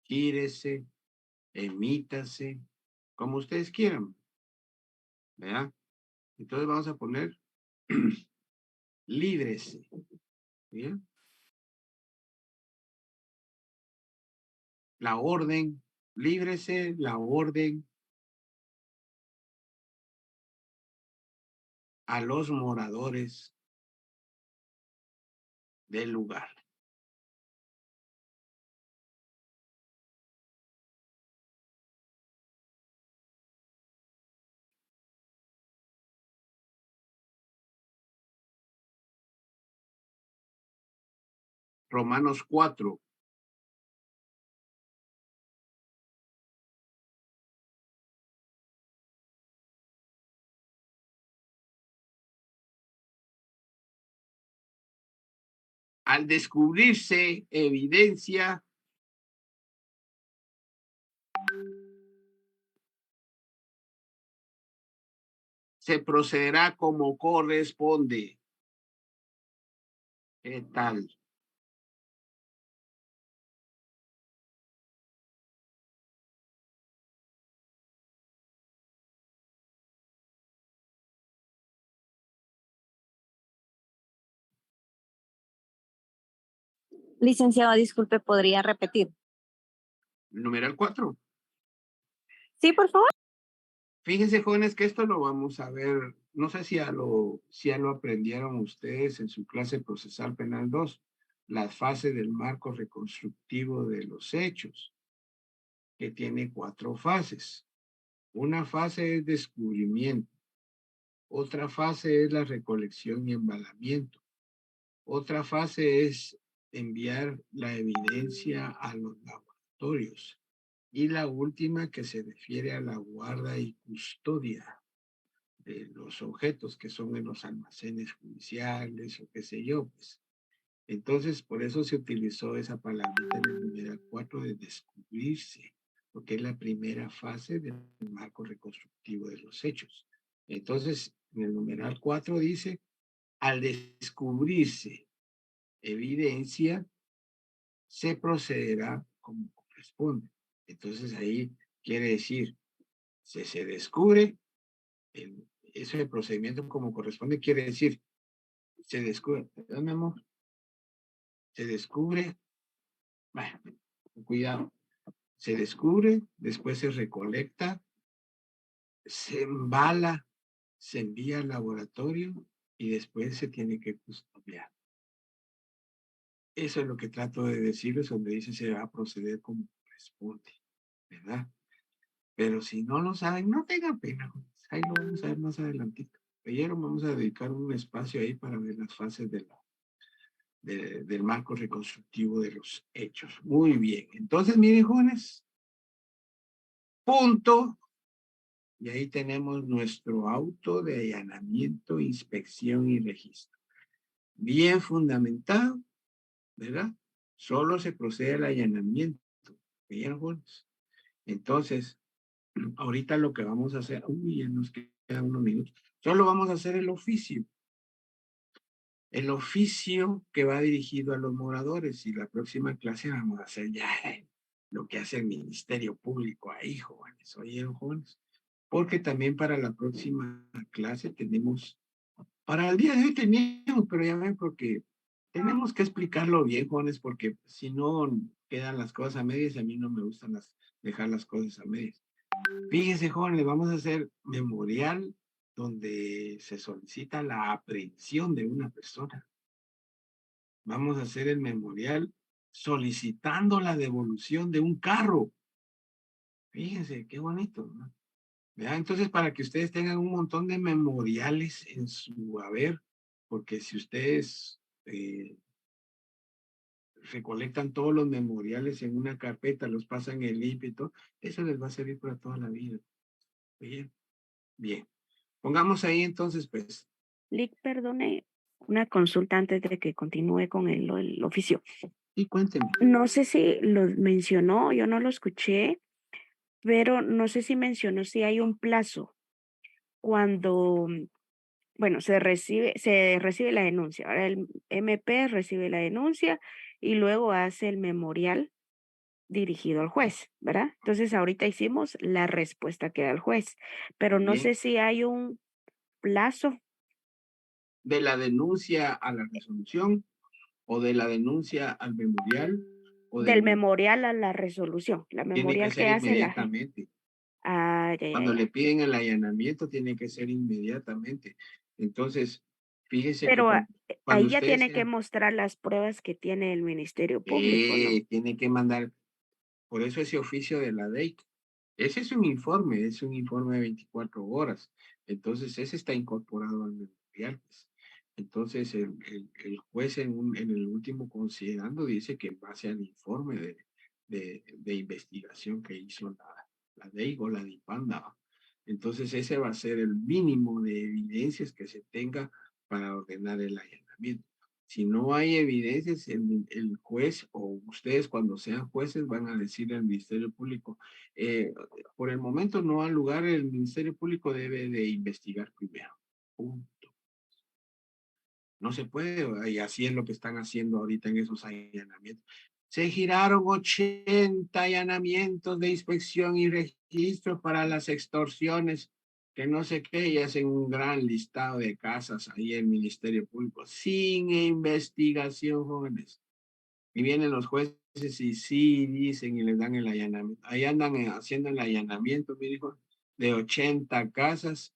gírese, emítase, como ustedes quieran. ¿Verdad? Entonces vamos a poner líbrese. ¿Bien? La orden, líbrese, la orden a los moradores del lugar. Romanos 4. Al descubrirse evidencia se procederá como corresponde. ¿Qué tal? Licenciado, disculpe, ¿podría repetir? Numeral 4. Sí, por favor. Fíjense, jóvenes, que esto lo vamos a ver, no sé si ya lo aprendieron ustedes en su clase procesal penal 2, las fases del marco reconstructivo de los hechos, que tiene 4 fases. Una fase es descubrimiento, otra fase es la recolección y embalamiento, otra fase es enviar la evidencia a los laboratorios y la última que se refiere a la guarda y custodia de los objetos que son en los almacenes judiciales o qué sé yo, pues. Entonces, por eso se utilizó esa palabrita en el numeral 4 de descubrirse, porque es la primera fase del marco reconstructivo de los hechos. Entonces, en el numeral 4 dice, al descubrirse evidencia, se procederá como corresponde. Entonces, ahí quiere decir, si se descubre, ese procedimiento como corresponde, quiere decir, se descubre, ¿verdad, mi amor? Se descubre, bueno, cuidado, se descubre, después se recolecta, se embala, se envía al laboratorio y después se tiene que custodiar. Eso es lo que trato de decirles, donde dice se va a proceder como corresponde, ¿verdad? Pero si no lo saben, no tengan pena, ahí lo vamos a ver más adelantito. Ayer vamos a dedicar un espacio ahí para ver las fases del marco reconstructivo de los hechos. Muy bien. Entonces, miren, jóvenes, punto. Y ahí tenemos nuestro auto de allanamiento, inspección y registro. Bien fundamentado, ¿verdad? Solo se procede al allanamiento. Bien, jóvenes. Entonces, ahorita lo que vamos a hacer, ya nos quedan unos minutos, solo vamos a hacer el oficio. El oficio que va dirigido a los moradores, y la próxima clase vamos a hacer ya lo que hace el Ministerio Público ahí, jóvenes, oyeron, jóvenes, porque también para la próxima clase tenemos, para el día de hoy teníamos, pero ya ven, porque tenemos que explicarlo bien, jóvenes, porque si no quedan las cosas a medias, a mí no me gustan dejar las cosas a medias. Fíjense, jóvenes, vamos a hacer memorial donde se solicita la aprehensión de una persona. Vamos a hacer el memorial solicitando la devolución de un carro. Fíjense, qué bonito, ¿no? ¿Verdad? Entonces, para que ustedes tengan un montón de memoriales en su haber, porque si ustedes recolectan todos los memoriales en una carpeta, los pasan en limpio y todo, eso les va a servir para toda la vida. Bien, bien. Pongamos ahí entonces, pues. Lick, perdone, una consulta antes de que continúe con el oficio. Sí, cuénteme. No sé si lo mencionó, yo no lo escuché, pero no sé si mencionó si hay un plazo cuando, bueno, se recibe la denuncia. Ahora el MP recibe la denuncia y luego hace el memorial dirigido al juez, ¿verdad? Entonces ahorita hicimos la respuesta que da el juez, pero no Bien. sé si hay un plazo. De la denuncia a la resolución, o de la denuncia al memorial, o Del memorial a la resolución. La tiene que memorial ser que hace la gente. inmediatamente. Ah, ya, Cuando ya. le piden el allanamiento, tiene que ser inmediatamente. Entonces, fíjese que Pero cuando ahí ya ustedes tiene que mostrar las pruebas que tiene el Ministerio Público, ¿no? tiene que mandar, por eso ese oficio de la DEIC. Ese es un informe de 24 horas. Entonces, ese está incorporado al memorial, pues. Entonces, el juez en el último considerando dice que en base al informe de investigación que hizo la DEIC o la DIPANDA. Entonces, ese va a ser el mínimo de evidencias que se tenga para ordenar el allanamiento. Si no hay evidencias, el juez o ustedes cuando sean jueces van a decirle al Ministerio Público, por el momento no hay lugar, el Ministerio Público debe de investigar primero. Punto. No se puede, y así es lo que están haciendo ahorita en esos allanamientos. Se giraron 80 allanamientos de inspección y registro para las extorsiones, que no sé qué, y hacen un gran listado de casas ahí en el Ministerio Público, sin investigación, jóvenes. Y vienen los jueces y sí dicen y les dan el allanamiento. Ahí andan haciendo el allanamiento, me dijo, de 80 casas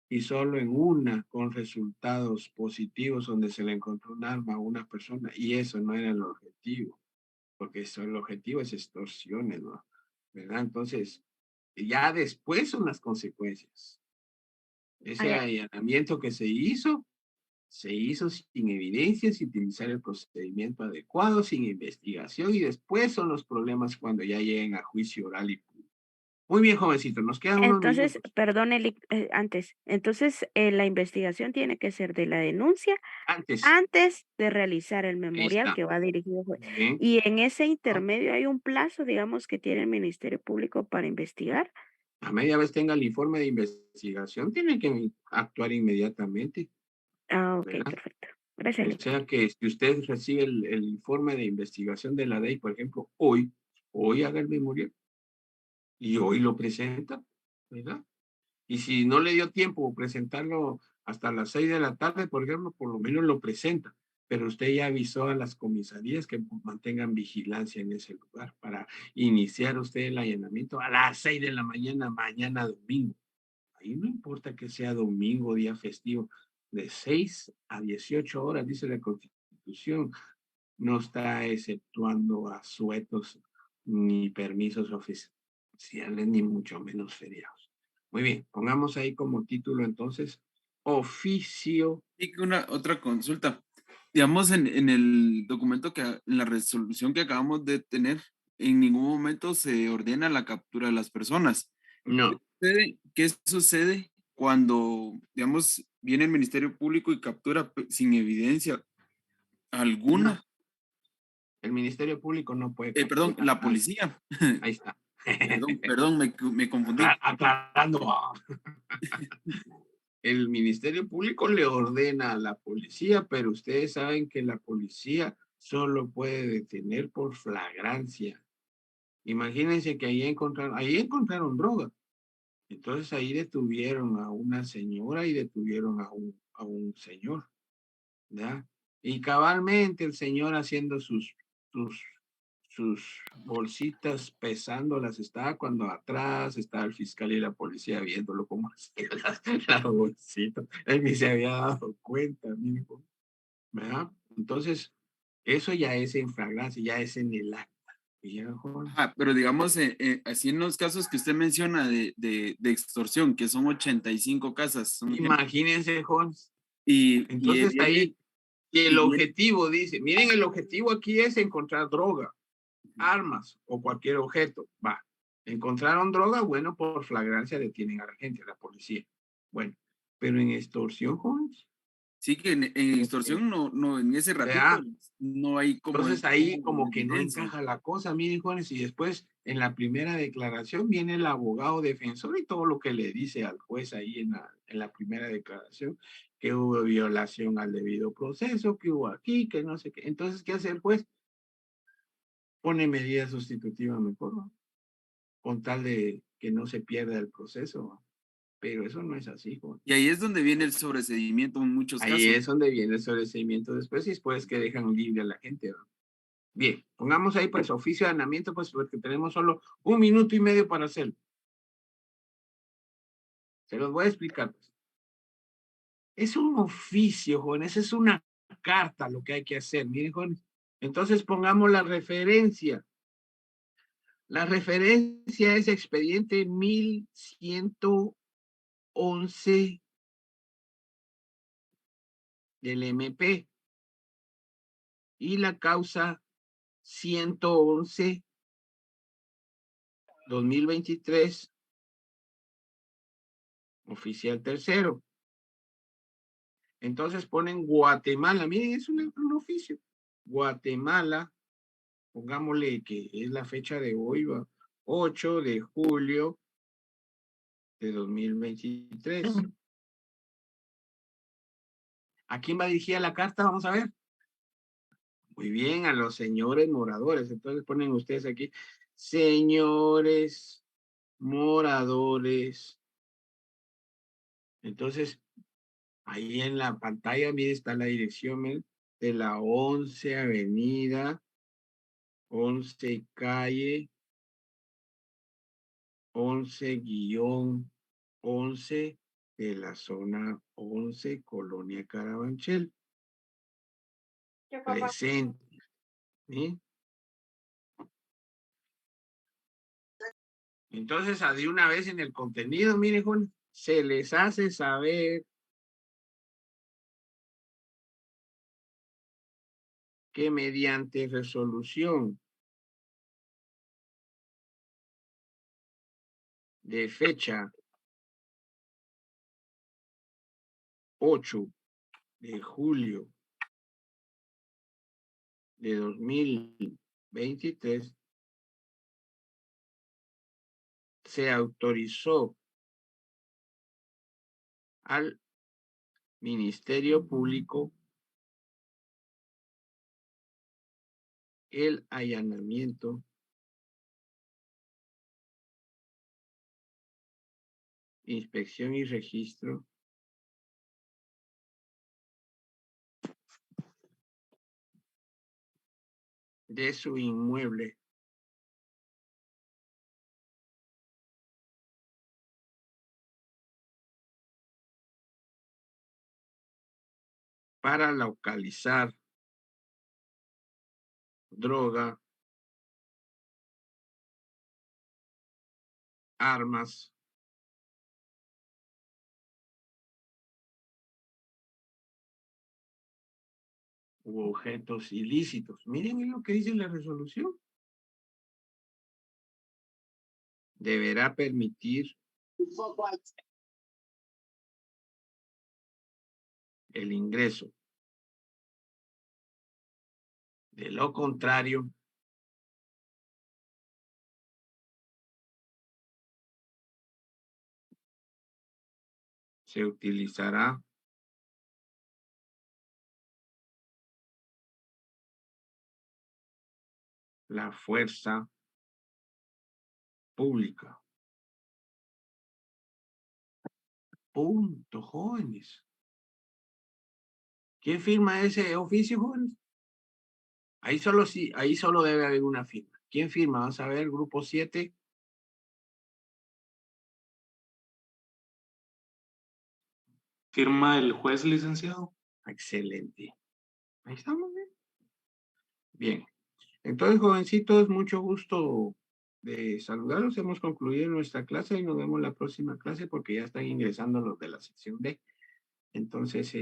y solo en una con resultados positivos donde se le encontró un arma a una persona y eso no era el objetivo, porque eso, el objetivo es extorsiones, ¿no? ¿Verdad? Entonces, ya después son las consecuencias. Ese allanamiento que se hizo sin evidencias, sin utilizar el procedimiento adecuado, sin investigación, y después son los problemas cuando ya lleguen a juicio oral y público. Muy bien, jovencito, nos quedan unos Entonces, minutos. perdón, entonces la investigación tiene que ser de la denuncia antes de realizar el Ahí memorial está. que va dirigido al juez. Muy bien. Y en ese intermedio hay un plazo, digamos, que tiene el Ministerio Público para investigar. A media vez tenga el informe de investigación, tiene que actuar inmediatamente. Ah, ok, ¿Verdad? perfecto. Gracias, O Lick. sea que si usted recibe el informe de investigación de la ley, por ejemplo, hoy haga el memorial y hoy lo presenta, ¿verdad? Y si no le dio tiempo presentarlo hasta las 6 de la tarde, por ejemplo, por lo menos lo presenta. Pero usted ya avisó a las comisarías que mantengan vigilancia en ese lugar para iniciar usted el allanamiento a las 6 de la mañana, mañana domingo. Ahí no importa que sea domingo, día festivo, de 6 a 18 horas, dice la Constitución. No está exceptuando asuetos ni permisos oficiales, ni mucho menos feriados. Muy bien, pongamos ahí como título entonces, oficio. Y otra consulta. Digamos, en el documento en la resolución que acabamos de tener, en ningún momento se ordena la captura de las personas. No. ¿Qué sucede cuando, digamos, viene el Ministerio Público y captura sin evidencia alguna? No. El Ministerio Público no puede Perdón, capturar. la policía. Ahí está. Perdón, me confundí. Aclarando. El Ministerio Público le ordena a la policía, pero ustedes saben que la policía solo puede detener por flagrancia. Imagínense que ahí encontraron droga. Entonces ahí detuvieron a una señora y detuvieron a un señor, ¿ya? Y cabalmente el señor haciendo sus bolsitas pesándolas estaba cuando atrás estaba el fiscal y la policía viéndolo cómo hacía la bolsita. Él ni se había dado cuenta, mijo, ¿verdad? Entonces, eso ya es en flagrancia, ya es en el acta. Pero digamos, así en los casos que usted menciona de extorsión, que son 85 casas. Imagínense, Jones. Y entonces ahí, y el y objetivo dice, miren, el objetivo aquí es encontrar droga, armas o cualquier objeto. Va, encontraron droga, bueno, por flagrancia detienen a la gente, a la policía. Bueno, pero en extorsión, Jones. Sí, que en extorsión no, en ese ratito no hay como... Entonces ahí como que no encaja la cosa, miren, jóvenes, y después en la primera declaración viene el abogado defensor y todo lo que le dice al juez ahí en la primera declaración, que hubo violación al debido proceso, que hubo aquí, que no sé qué. Entonces, ¿qué hace el juez? Pone medida sustitutiva mejor, ¿no? Con tal de que no se pierda el proceso, ¿no? Pero eso no es así, Juan. Y ahí es donde viene el sobreseimiento en muchos casos. Ahí es donde viene el sobreseimiento después y después que dejan libre a la gente, ¿no? Bien, pongamos ahí pues oficio de allanamiento, pues porque tenemos solo 1 minuto y medio para hacerlo. Se los voy a explicar, pues. Es un oficio, jóvenes, es una carta lo que hay que hacer, miren, jóvenes. Entonces pongamos la referencia. La referencia es expediente 1111 del MP y la causa 111 2023 oficial tercero. Entonces ponen Guatemala. Miren, es un oficio. Guatemala, pongámosle que es la fecha de hoy, va, 8 de julio de 2023. ¿A quién va dirigida la carta? Vamos a ver. Muy bien, a los señores moradores. Entonces ponen ustedes aquí, señores moradores. Entonces, ahí en la pantalla, mire, está la dirección de la 11 Avenida, 11 Calle, 11-11 de la zona 11, Colonia Carabanchel. Presente. ¿Sí? Entonces, de una vez en el contenido, miren, Juan, se les hace saber que mediante resolución de fecha 8 de julio de 2023 se autorizó al Ministerio Público el allanamiento inspección y registro de su inmueble para localizar droga, armas, u objetos ilícitos. Miren lo que dice la resolución. Deberá permitir el ingreso. De lo contrario, se utilizará la fuerza pública. Punto, jóvenes. ¿Quién firma ese oficio, jóvenes? Ahí solo debe haber una firma. ¿Quién firma? Vamos a ver, grupo 7. Firma el juez, licenciado. Excelente. Ahí estamos bien. Bien. Entonces, jovencitos, mucho gusto de saludarlos. Hemos concluido nuestra clase y nos vemos la próxima clase porque ya están ingresando los de la sección D. Entonces,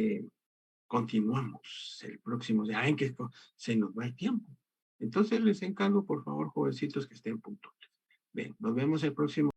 continuamos el próximo día. En que se nos va el tiempo. Entonces, les encargo, por favor, jovencitos, que estén puntuales. Bien, nos vemos el próximo